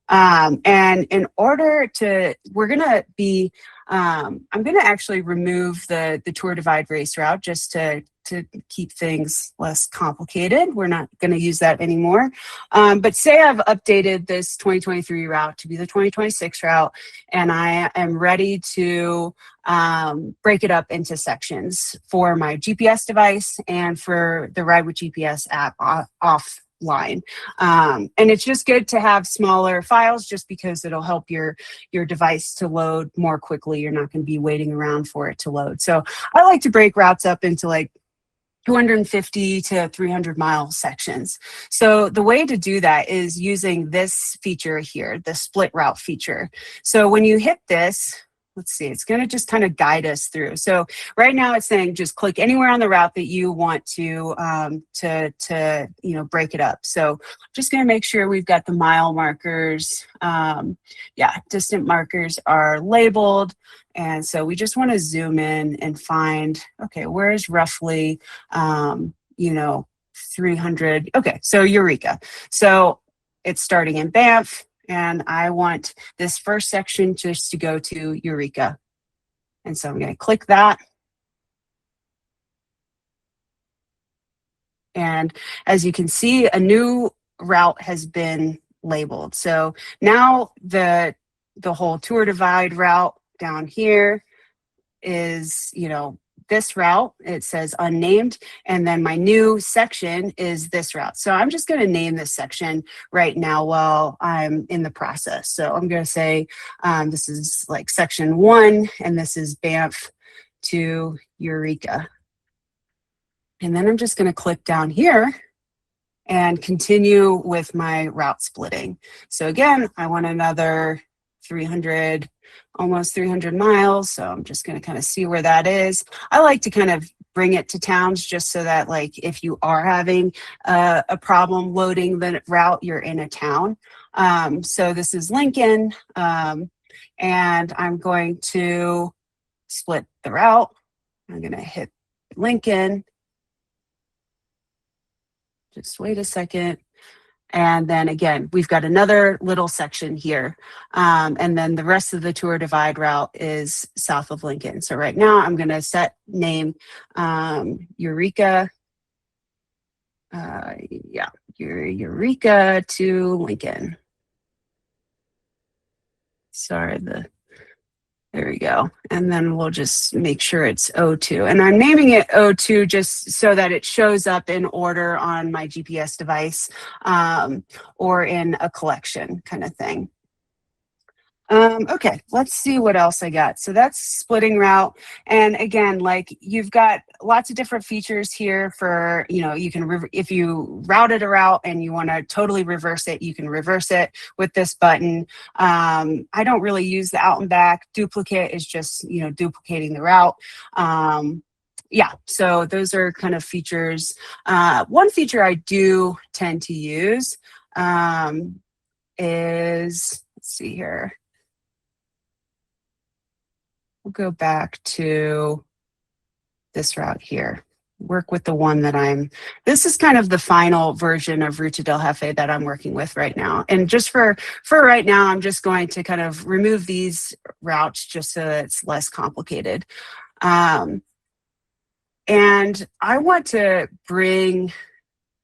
And in order to, we're going to be, I'm going to actually remove the Tour Divide Race route just to keep things less complicated. We're not going to use that anymore. But say I've updated this 2023 route to be the 2026 route, and I am ready to break it up into sections for my GPS device and for the Ride with GPS app offline. And it's just good to have smaller files just because it'll help your device to load more quickly. You're not going to be waiting around for it to load. So I like to break routes up into like 250 to 300 mile sections. So the way to do that is using this feature here, the split route feature. So when you hit this, let's see, it's going to just kind of guide us through. So right now it's saying just click anywhere on the route that you want to break it up. So I'm just going to make sure we've got the mile markers. Yeah, distant markers are labeled. And so we just want to zoom in and find, okay, where's roughly, 300. Okay, so Eureka. So it's starting in Banff, and I want this first section just to go to Eureka. And so I'm going to click that. And as you can see, a new route has been labeled. So now the whole Tour Divide route down here is, this route. It says unnamed, and then my new section is this route. So I'm just going to name this section right now while I'm in the process. So I'm going to say this is like section 1, and this is Banff to Eureka. And then I'm just going to click down here and continue with my route splitting. So again, I want another 300, almost 300 miles. So I'm just going to kind of see where that is. I like to kind of bring it to towns just so that, like, if you are having a problem loading the route, you're in a town. So this is Lincoln, and I'm going to split the route. I'm going to hit Lincoln. Just wait a second. And then again, we've got another little section here. And then the rest of the Tour Divide route is south of Lincoln. So right now I'm going to set name Eureka. Eureka to Lincoln. Sorry, there we go. And then we'll just make sure it's O2. And I'm naming it O2 just so that it shows up in order on my GPS device, or in a collection kind of thing. Okay, let's see what else I got. So that's splitting route. And again, like, you've got lots of different features here for, you can, if you routed a route and you want to totally reverse it, you can reverse it with this button. I don't really use the out and back. Duplicate is just, duplicating the route. Yeah, so those are kind of features. One feature I do tend to use is, let's see here. We'll go back to this route here. Work with the one that this is kind of the final version of Ruta del Jefe that I'm working with right now. And just for right now, I'm just going to kind of remove these routes just so that it's less complicated. And I want to bring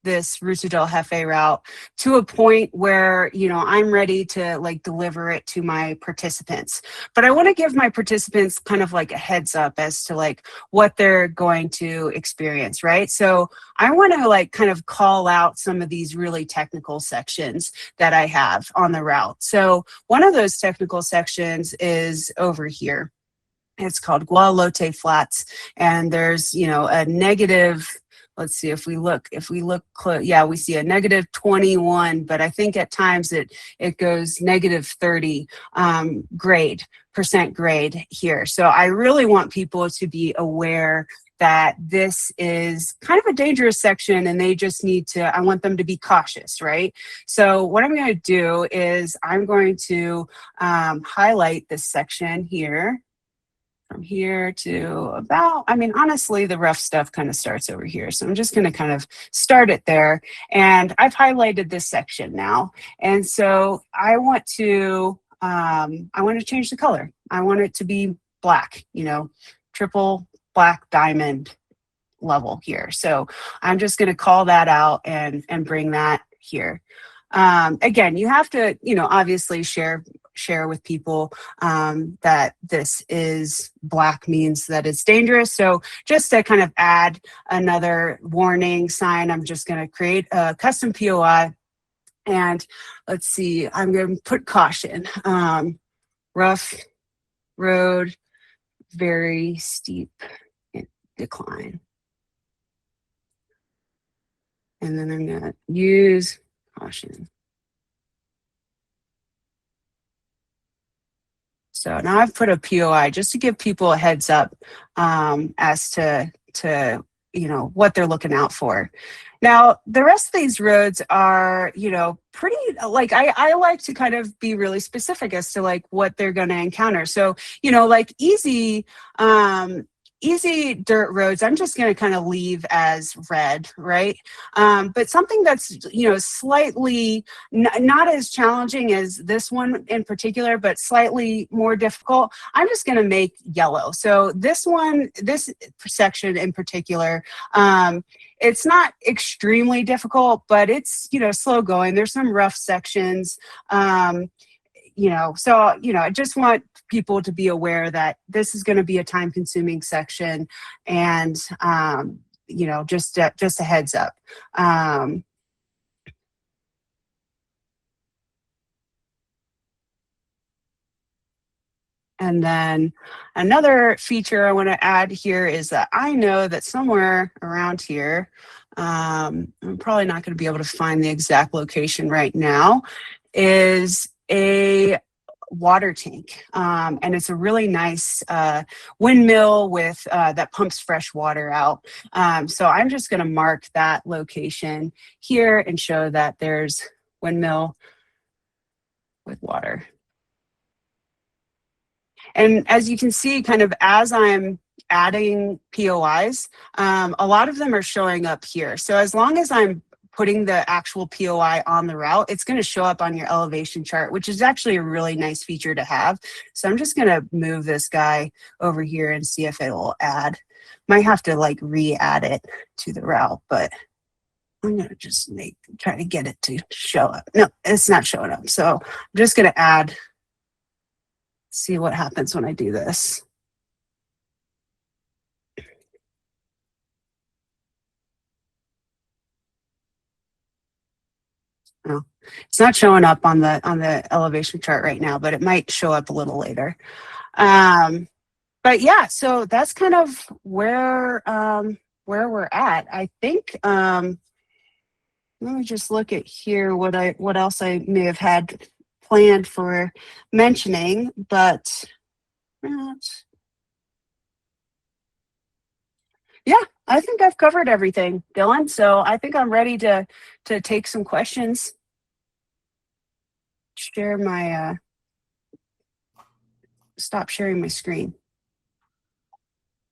this Ruta del Jefe route to a point where, I'm ready to, like, deliver it to my participants. But I want to give my participants kind of like a heads up as to, like, what they're going to experience, right? So I want to, like, kind of call out some of these really technical sections that I have on the route. So one of those technical sections is over here. It's called Gualote Flats, and there's, a negative. Let's see if we look close. Yeah, we see a negative 21, but I think at times it goes negative 30 percent grade here. So I really want people to be aware that this is kind of a dangerous section, and they just need to, I want them to be cautious, right? So what I'm going to do is I'm going to highlight this section here. From here to about, honestly, the rough stuff kind of starts over here. So I'm just going to kind of start it there. And I've highlighted this section now. And so I want to change the color. I want it to be black, triple black diamond level here. So I'm just going to call that out and bring that here. Again, you have to, obviously share with people that this is black means that it's dangerous. So just to kind of add another warning sign, I'm just going to create a custom POI. And let's see, I'm going to put caution. Rough road, very steep decline. And then I'm going to use caution. So now I've put a POI just to give people a heads up as to what they're looking out for. Now, the rest of these roads are, pretty, like, I like to kind of be really specific as to like what they're going to encounter. So, like easy dirt roads, I'm just going to kind of leave as red, right? But something that's, slightly not as challenging as this one in particular, but slightly more difficult, I'm just going to make yellow. So this section in particular, it's not extremely difficult, but it's, slow going. There's some rough sections. I just want people to be aware that this is going to be a time-consuming section, and just a heads up. And then another feature I want to add here is that I know that somewhere around here, I'm probably not going to be able to find the exact location right now, is a water tank, and it's a really nice windmill with that pumps fresh water out. So I'm just going to mark that location here and show that there's windmill with water. And as you can see, kind of as I'm adding POIs, a lot of them are showing up here. So as long as I'm putting the actual POI on the route, it's going to show up on your elevation chart, which is actually a really nice feature to have. So I'm just going to move this guy over here and see if it will add. Might have to like re-add it to the route, but I'm going to just try to get it to show up. No, it's not showing up. So I'm just going to add, see what happens when I do this. Oh, it's not showing up on the elevation chart right now, but it might show up a little later. But yeah, so that's kind of where we're at. I think let me just look at here what else I may have had planned for mentioning, but yeah, I think I've covered everything, Dylan. So I think I'm ready to take some questions. Share my stop sharing my screen.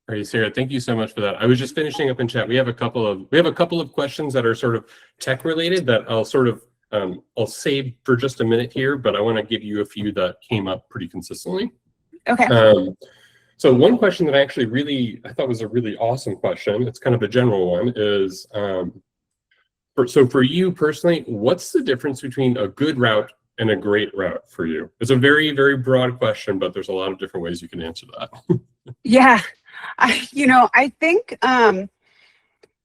All right, Sarah, thank you so much for that. I was just finishing up in chat. We have a couple of questions that are sort of tech related that I'll sort of I'll save for just a minute here, but I want to give you a few that came up pretty consistently. Okay. So one question that I thought was a really awesome question, it's kind of a general one, is for you personally, what's the difference between a good route and a great route for you? It's a very, very broad question, but there's a lot of different ways you can answer that. Yeah, I think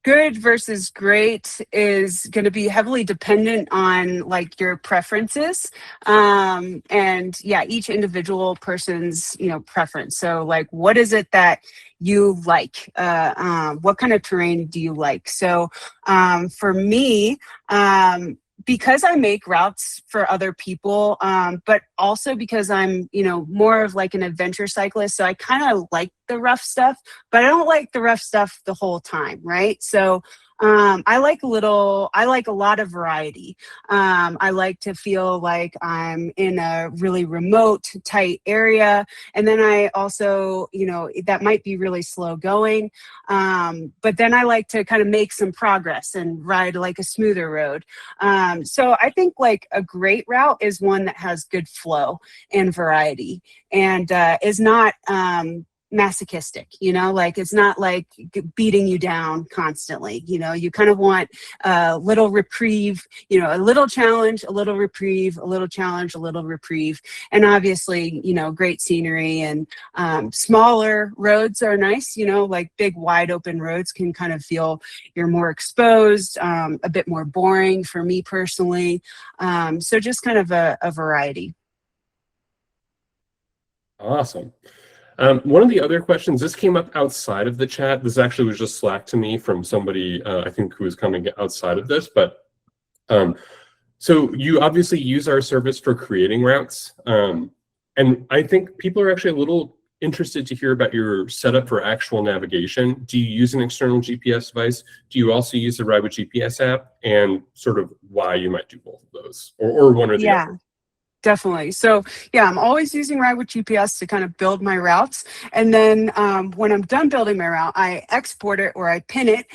good versus great is going to be heavily dependent on like your preferences, and yeah, each individual person's preference. So like, what is it that you like? What kind of terrain do you like? So for me, because I make routes for other people, but also because I'm, more of like an adventure cyclist. So I kind of like the rough stuff, but I don't like the rough stuff the whole time, right? So I like a lot of variety. I like to feel like I'm in a really remote, tight area. And then I also, that might be really slow going. But then I like to kind of make some progress and ride like a smoother road. So I think like a great route is one that has good flow and variety and is not masochistic, like it's not like beating you down constantly. You kind of want a little reprieve, a little challenge, a little reprieve, a little challenge, a little reprieve. And obviously, great scenery and smaller roads are nice, like big wide open roads can kind of feel you're more exposed, a bit more boring for me personally. So just kind of a variety. Awesome. One of the other questions, this came up outside of the chat. This actually was just Slack to me from somebody, I think, who was coming outside of this. But so you obviously use our service for creating routes. And I think people are actually a little interested to hear about your setup for actual navigation. Do you use an external GPS device? Do you also use the Ride with GPS app? And sort of why you might do both of those, or one or the Yeah. other? Definitely. So yeah, I'm always using Ride with GPS to kind of build my routes. And then when I'm done building my route, I export it or I pin it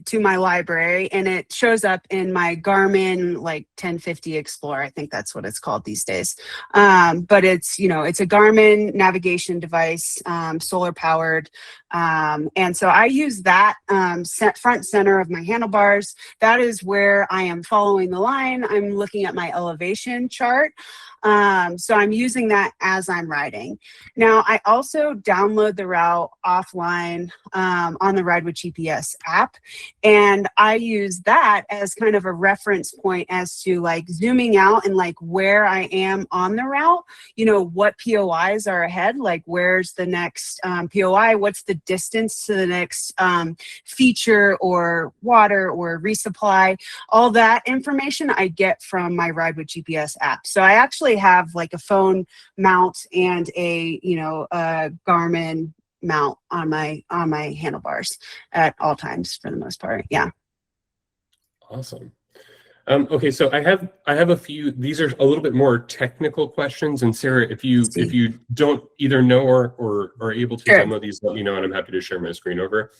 to my library, and it shows up in my Garmin like 1050 Explorer. I think that's what it's called these days. But it's, it's a Garmin navigation device, solar powered. And so I use that front center of my handlebars. That is where I am following the line. I'm looking at my elevation chart. So I'm using that as I'm riding. Now, I also download the route offline on the Ride with GPS app. And I use that as kind of a reference point as to like zooming out and like where I am on the route, what POIs are ahead, like where's the next POI, what's the distance to the next feature or water or resupply. All that information I get from my Ride with GPS app. So I actually have like a phone mount and a Garmin mount on my handlebars at all times for the most part. Yeah. Awesome. Okay, so I have a few. These are a little bit more technical questions, and Sarah, if you don't either know or are able to demo these, let me know, and I'm happy to share my screen over.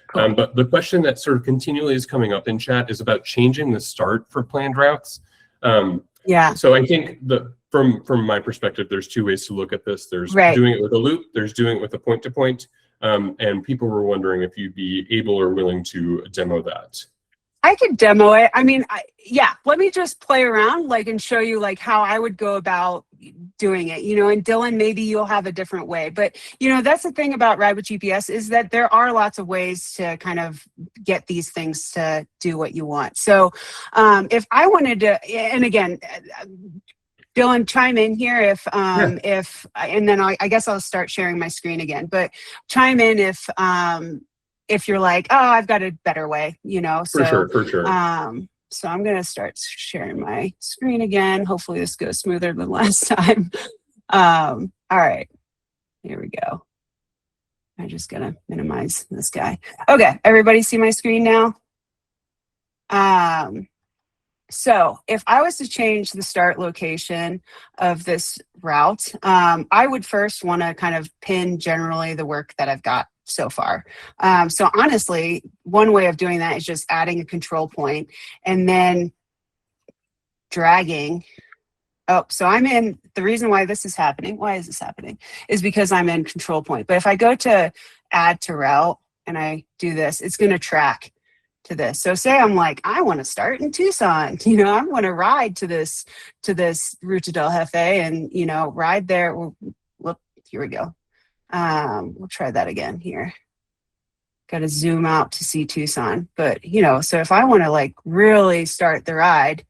Cool. But the question that sort of continually is coming up in chat is about changing the start for planned routes. So I think from my perspective, there's two ways to look at this. There's doing it with a loop, there's doing it with a point-to-point, and people were wondering if you'd be able or willing to demo that. I could demo it. I mean, let me just play around and show you how I would go about doing it, and Dylan, maybe you'll have a different way. But, that's the thing about Ride with GPS is that there are lots of ways to kind of get these things to do what you want. So if I wanted to, and again, Dylan, chime in here and then I guess I'll start sharing my screen again, but chime in if you're like, oh, I've got a better way, For sure. So I'm going to start sharing my screen again. Hopefully this goes smoother than last time. All right, here we go. I'm just going to minimize this guy. Okay, everybody see my screen now? So if I was to change the start location of this route, I would first want to kind of pin generally the work that I've got so far. So honestly, one way of doing that is just adding a control point and then dragging. Oh, so I'm in, the reason why this is happening, why is this happening, is because I'm in control point. But if I go to add to route and I do this, it's going to track to this. So say I'm like, I want to start in Tucson, I want to ride to this Ruta del Jefe and, ride there. Look, here we go. We'll try that again here. Got to zoom out to see Tucson. But, so if I want to really start the ride,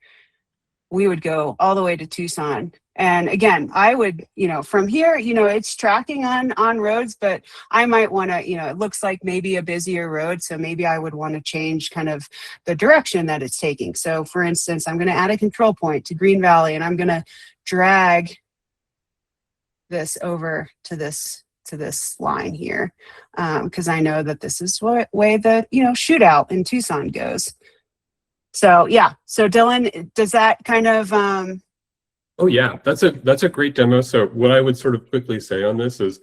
we would go all the way to Tucson. And again, I would, from here, it's tracking on roads, but I might want to, it looks like maybe a busier road. So maybe I would want to change kind of the direction that it's taking. So for instance, I'm going to add a control point to Green Valley and I'm going to drag this over to this line here, because I know that this is what way the shootout in Tucson goes. So yeah, so Dylan, does that kind of Oh yeah, that's a great demo. So what I would sort of quickly say on this is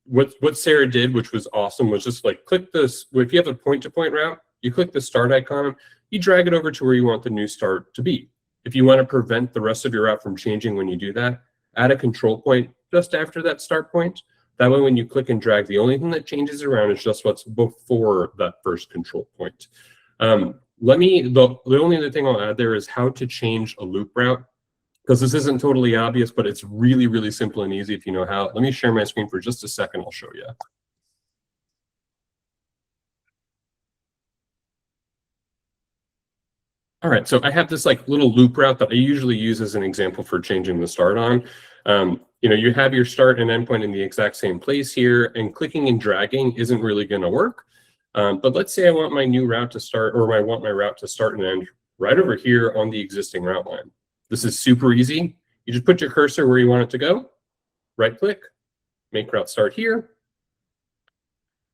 what Sarah did, which was awesome, was just click this. If you have a point-to-point route, you click the start icon, you drag it over to where you want the new start to be. If you want to prevent the rest of your route from changing when you do that, add a control point just after that start point. That way, when you click and drag, the only thing that changes around is just what's before that first control point. The only other thing I'll add there is how to change a loop route, because this isn't totally obvious, but it's really, really simple and easy if you know how. Let me share my screen for just a second. I'll show you. All right, so I have this little loop route that I usually use as an example for changing the start on. You have your start and endpoint in the exact same place here, and clicking and dragging isn't really going to work. But let's say I want my new route to start, or I want my route to start and end right over here on the existing route line. This is super easy. You just put your cursor where you want it to go, right click, make route start here,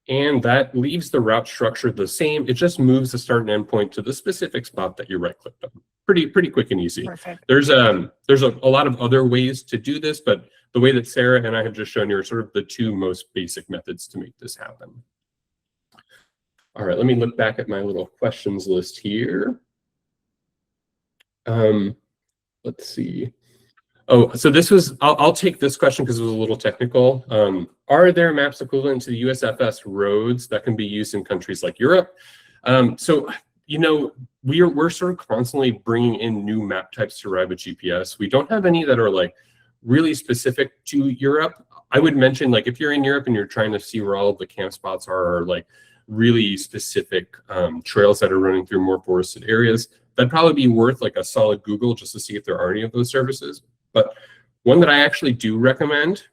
and that leaves the route structure the same. It just moves the start and end point to the specific spot that you right clicked on. Pretty quick and easy. Perfect. There's a lot of other ways to do this, but the way that Sarah and I have just shown you are sort of the two most basic methods to make this happen. All right, let me look back at my little questions list here. Let's see. Oh, so this was, I'll take this question because it was a little technical. Are there maps equivalent to the USFS roads that can be used in countries like Europe? So, you know, we're sort of constantly bringing in new map types to ride with GPS. We don't have any that are like really specific to Europe. I would mention, like, if you're in Europe and you're trying to see where all of the camp spots are, or like really specific trails that are running through more forested areas, that'd probably be worth like a solid Google just to see if there are any of those services. But one that I actually do recommend,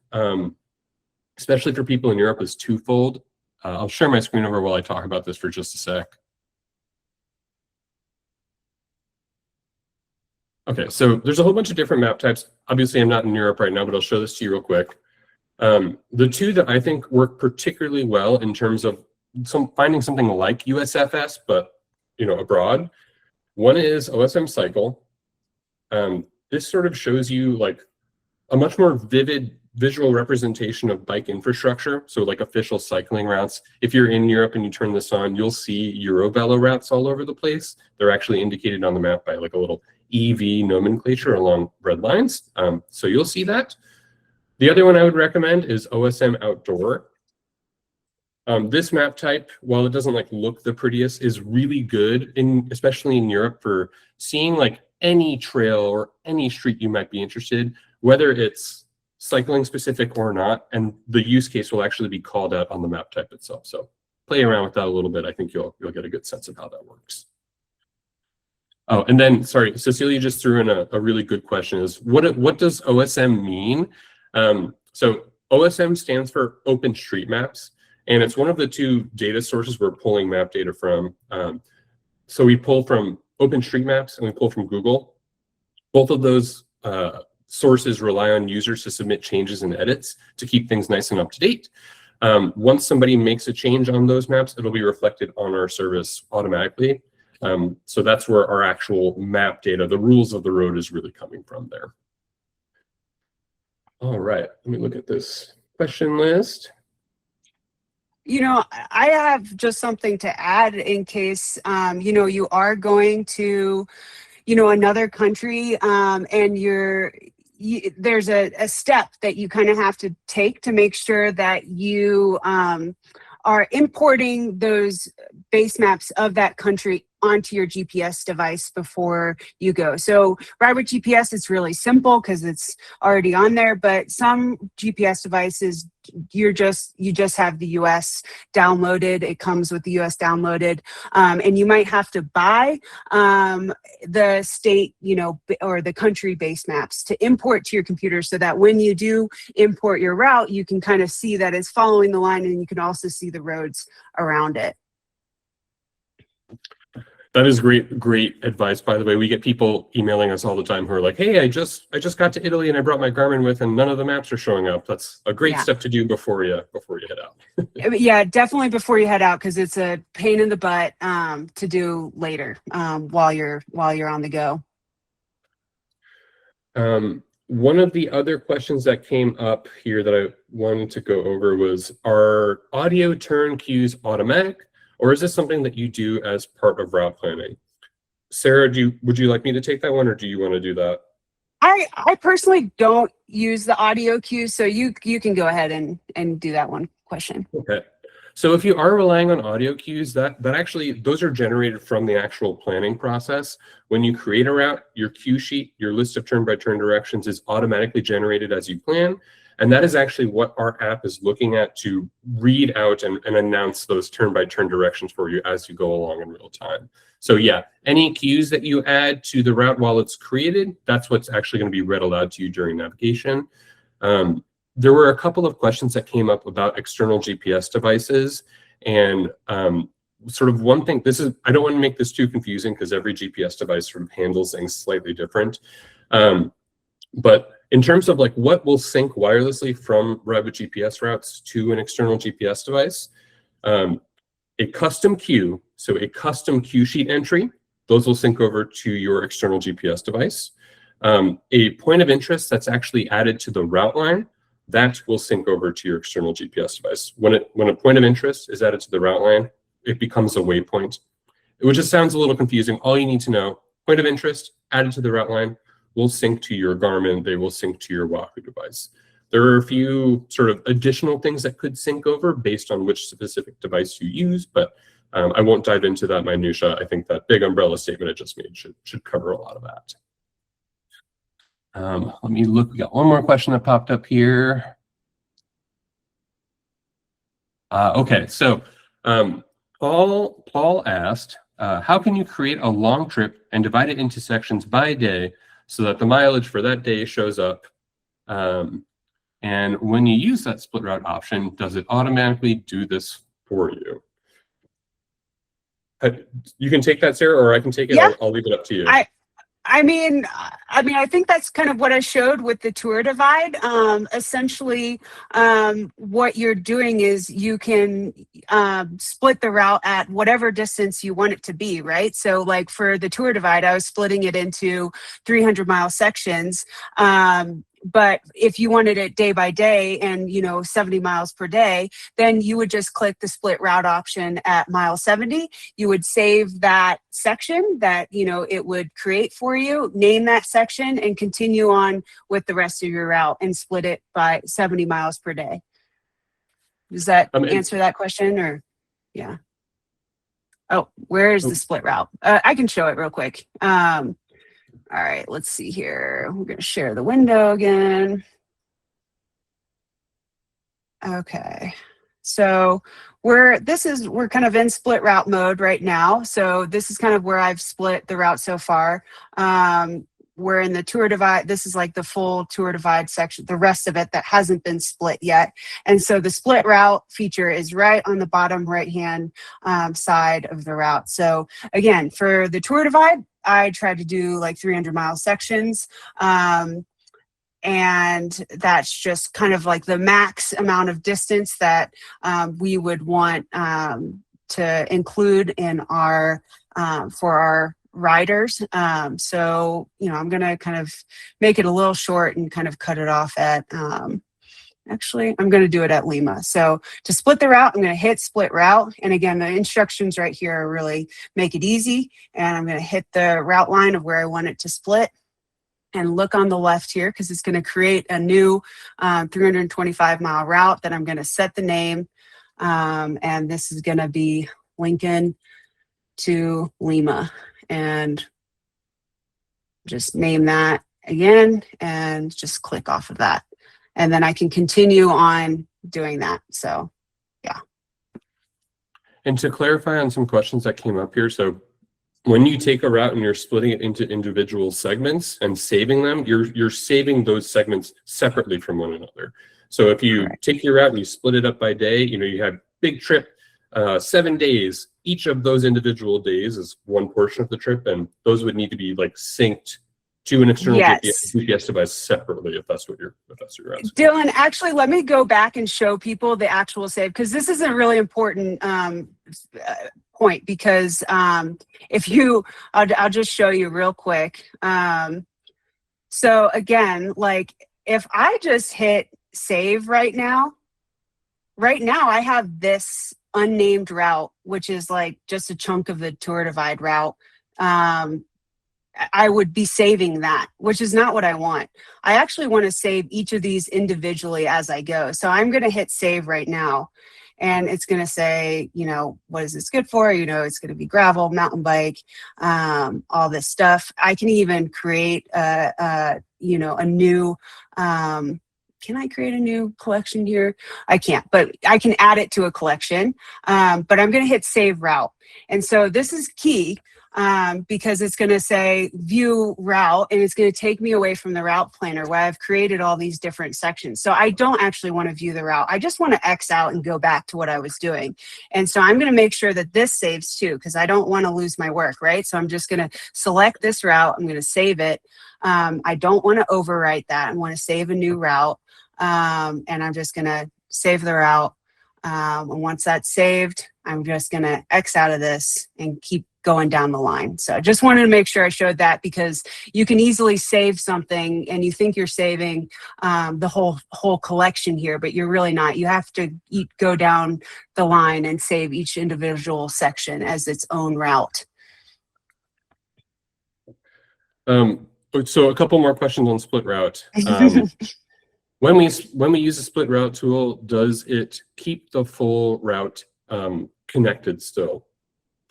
especially for people in Europe, is twofold. I'll share my screen over while I talk about this for just a sec. Okay, so there's a whole bunch of different map types. Obviously, I'm not in Europe right now, but I'll show this to you real quick. The two that I think work particularly well in terms of finding something like USFS, but abroad. One is OSM Cycle. This sort of shows you like a much more vivid visual representation of bike infrastructure. So like official cycling routes. If you're in Europe and you turn this on, you'll see Eurovelo routes all over the place. They're actually indicated on the map by like a little EV nomenclature along red lines. So you'll see that. The other one I would recommend is OSM Outdoor. This map type, while it doesn't like look the prettiest, is really good, especially in Europe, for seeing like any trail or any street you might be interested, whether it's cycling specific or not, and the use case will actually be called out on the map type itself. So play around with that a little bit. I think you'll get a good sense of how that works. Oh, and then, sorry, Cecilia just threw in a really good question, is what does OSM mean? So OSM stands for OpenStreetMaps, and it's one of the two data sources we're pulling map data from. So we pull from OpenStreetMaps and we pull from Google. Both of those sources rely on users to submit changes and edits to keep things nice and up to date. Once somebody makes a change on those maps, it'll be reflected on our service automatically. So that's where our actual map data, the rules of the road, is really coming from there. All right, let me look at this question list. I have just something to add in case, you are going to, another country and there's a step that you kind of have to take to make sure that you are importing those base maps of that country onto your GPS device before you go. So Ride with GPS, it's really simple because it's already on there, but some GPS devices, you just have the US downloaded. It comes with the US downloaded, and you might have to buy the state, or the country base maps to import to your computer, so that when you do import your route, you can kind of see that it's following the line, and you can also see the roads around it. That is great advice, by the way. We get people emailing us all the time who are like, hey, I just got to Italy and I brought my Garmin with and none of the maps are showing up. That's a great step to do before you head out. Yeah, definitely before you head out, because it's a pain in the butt to do later while you're on the go. One of the other questions that came up here that I wanted to go over was, are audio turn cues automatic? Or is this something that you do as part of route planning? Sarah, would you like me to take that one, or do you want to do that? I personally don't use the audio cues, so you can go ahead and do that one question. Okay. So if you are relying on audio cues, that actually, those are generated from the actual planning process. When you create a route, your cue sheet, your list of turn-by-turn directions, is automatically generated as you plan. And that is actually what our app is looking at to read out and announce those turn-by-turn directions for you as you go along in real time. So yeah, any cues that you add to the route while it's created, that's what's actually going to be read aloud to you during navigation. There were a couple of questions that came up about external GPS devices. And sort of one thing, I don't want to make this too confusing because every GPS device sort of handles things slightly different. But in terms of like what will sync wirelessly from Ride with GPS routes to an external GPS device, a custom queue, so a custom queue sheet entry, those will sync over to your external GPS device. A point of interest that's actually added to the route line, that will sync over to your external GPS device. When a point of interest is added to the route line, it becomes a waypoint, which just sounds a little confusing. All you need to know, point of interest added to the route line will sync to your Garmin, they will sync to your Wahoo device. There are a few sort of additional things that could sync over based on which specific device you use, but I won't dive into that minutia. I think that big umbrella statement I just made should cover a lot of that. Let me look. We got one more question that popped up here. Okay, so Paul asked, how can you create a long trip and divide it into sections by day so that the mileage for that day shows up? And when you use that split route option, does it automatically do this for you? You can take that, Sarah, or I can take it. Yeah. I'll leave it up to you. I mean, I think that's kind of what I showed with the tour divide. Essentially, what you're doing is you can split the route at whatever distance you want it to be, right? So like for the tour divide, I was splitting it into 300-mile sections. But if you wanted it day by day and, 70 miles per day, then you would just click the split route option at mile 70. You would save that section that, it would create for you, name that section, and continue on with the rest of your route and split it by 70 miles per day. Does that answer that question, or? Yeah. Oh, where is the split route? I can show it real quick. All right, let's see here. We're going to share the window again. Okay, so we're kind of in split route mode right now. So this is kind of where I've split the route so far. We're in the tour divide. This is like the full tour divide section, the rest of it that hasn't been split yet. And so the split route feature is right on the bottom right-hand side of the route. So again, for the tour divide, I tried to do like 300-mile sections. And that's just kind of like the max amount of distance that we would want to include in our for our riders. So, I'm going to kind of make it a little short and kind of cut it off at, actually, I'm going to do it at Lima. So to split the route, I'm going to hit split route. And again, the instructions right here really make it easy. And I'm going to hit the route line of where I want it to split. And look on the left here, because it's going to create a new 325-mile route that I'm going to set the name. And this is going to be Lincoln to Lima. And just name that again and just click off of that. And then I can continue on doing that. So, yeah. And to clarify on some questions that came up here, so when you take a route and you're splitting it into individual segments and saving them, you're saving those segments separately from one another. So if you take your route and you split it up by day, you have big trip, 7 days. Each of those individual days is one portion of the trip, and those would need to be like synced to an external GPS device separately, if that's what you're asking. Dylan, actually, let me go back and show people the actual save, because this is a really important point, because if you, I'll just show you real quick. So again, like if I just hit save right now I have this unnamed route, which is like just a chunk of the tour divide route. I would be saving that, which is not what I want. I actually want to save each of these individually as I go. So I'm going to hit save right now. And it's going to say, what is this good for? It's going to be gravel, mountain bike, all this stuff. I can even create, a new, can I create a new collection here? I can't, but I can add it to a collection. But I'm going to hit save route. And so this is key. because it's going to say view route, and it's going to take me away from the route planner where I've created all these different sections. So I don't actually want to view the route. I just want to X out and go back to what I was doing. And so I'm going to make sure that this saves too, because I don't want to lose my work, right? So I'm just going to select this route. I'm going to save it. I don't want to overwrite that. I want to save a new route. And I'm just going to save the route. And once that's saved, I'm just going to X out of this and keep going down the line. So I just wanted to make sure I showed that, because you can easily save something and you think you're saving the whole collection here, but you're really not. You have to go down the line and save each individual section as its own route. So a couple more questions on split route. When we use a split route tool, does it keep the full route connected still?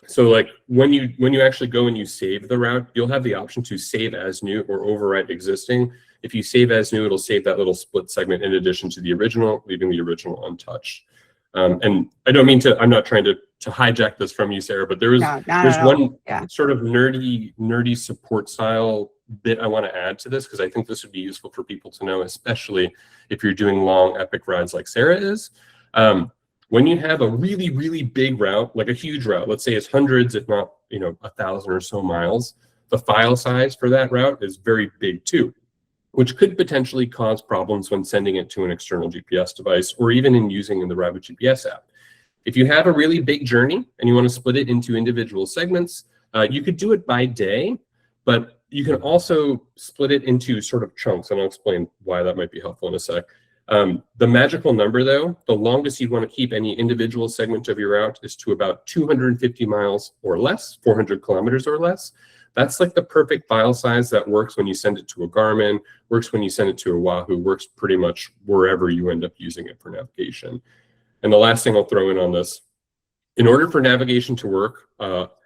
So like when you actually go and you save the route, you'll have the option to save as new or overwrite existing. If you save as new, it'll save that little split segment in addition to the original, leaving the original untouched. And I don't mean to, I'm not trying to hijack this from you, Sarah, but there's one sort of nerdy support style bit I want to add to this, because I think this would be useful for people to know, especially if you're doing long epic rides like Sarah is. When you have a really, really big route, like a huge route, let's say it's hundreds, if not 1,000 or so miles, the file size for that route is very big too, which could potentially cause problems when sending it to an external GPS device or even in using in the Rabbit GPS app. If you have a really big journey and you want to split it into individual segments, you could do it by day, but you can also split it into sort of chunks, and I'll explain why that might be helpful in a sec. The magical number, though, the longest you'd want to keep any individual segment of your route is to about 250 miles or less, 400 kilometers or less. That's like the perfect file size that works when you send it to a Garmin, works when you send it to a Wahoo, works pretty much wherever you end up using it for navigation. And the last thing I'll throw in on this, in order for navigation to work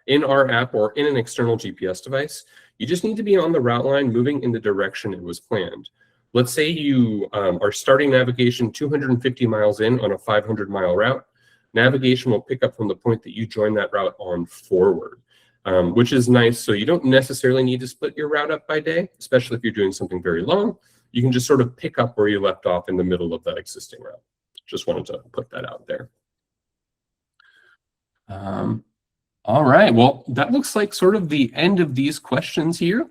in our app or in an external GPS device, you just need to be on the route line moving in the direction it was planned. Let's say you are starting navigation 250 miles in on a 500-mile route. Navigation will pick up from the point that you join that route on forward, which is nice. So you don't necessarily need to split your route up by day, especially if you're doing something very long. You can just sort of pick up where you left off in the middle of that existing route. Just wanted to put that out there. All right, well, that looks like sort of the end of these questions here.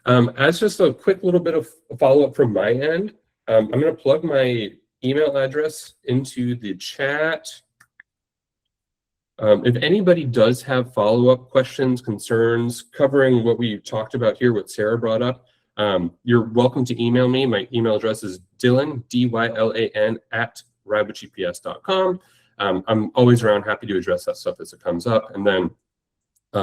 As just a quick little bit of follow-up from my end, I'm going to plug my email address into the chat. If anybody does have follow-up questions, concerns, covering what we talked about here, what Sarah brought up, you're welcome to email me. My email address is Dylan, D-Y-L-A-N, @rabbitgps.com. I'm always around, happy to address that stuff as it comes up. And then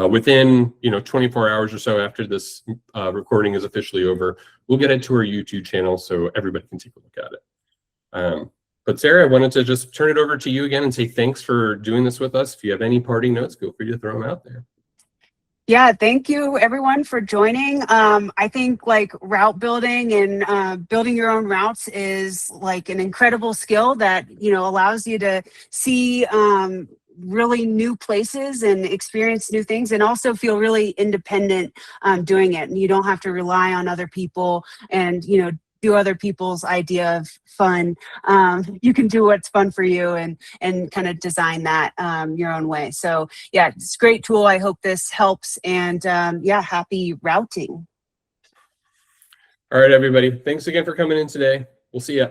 within 24 hours or so after this recording is officially over, we'll get it to our YouTube channel so everybody can take a look at it. But Sarah, I wanted to just turn it over to you again and say thanks for doing this with us. If you have any parting notes, feel free to throw them out there. Yeah, thank you everyone for joining. I think like route building and building your own routes is like an incredible skill that allows you to see really new places and experience new things, and also feel really independent doing it. And you don't have to rely on other people and do other people's idea of fun. You can do what's fun for you and kind of design that your own way. So yeah, it's a great tool. I hope this helps, and yeah, happy routing. All right, everybody. Thanks again for coming in today. We'll see ya.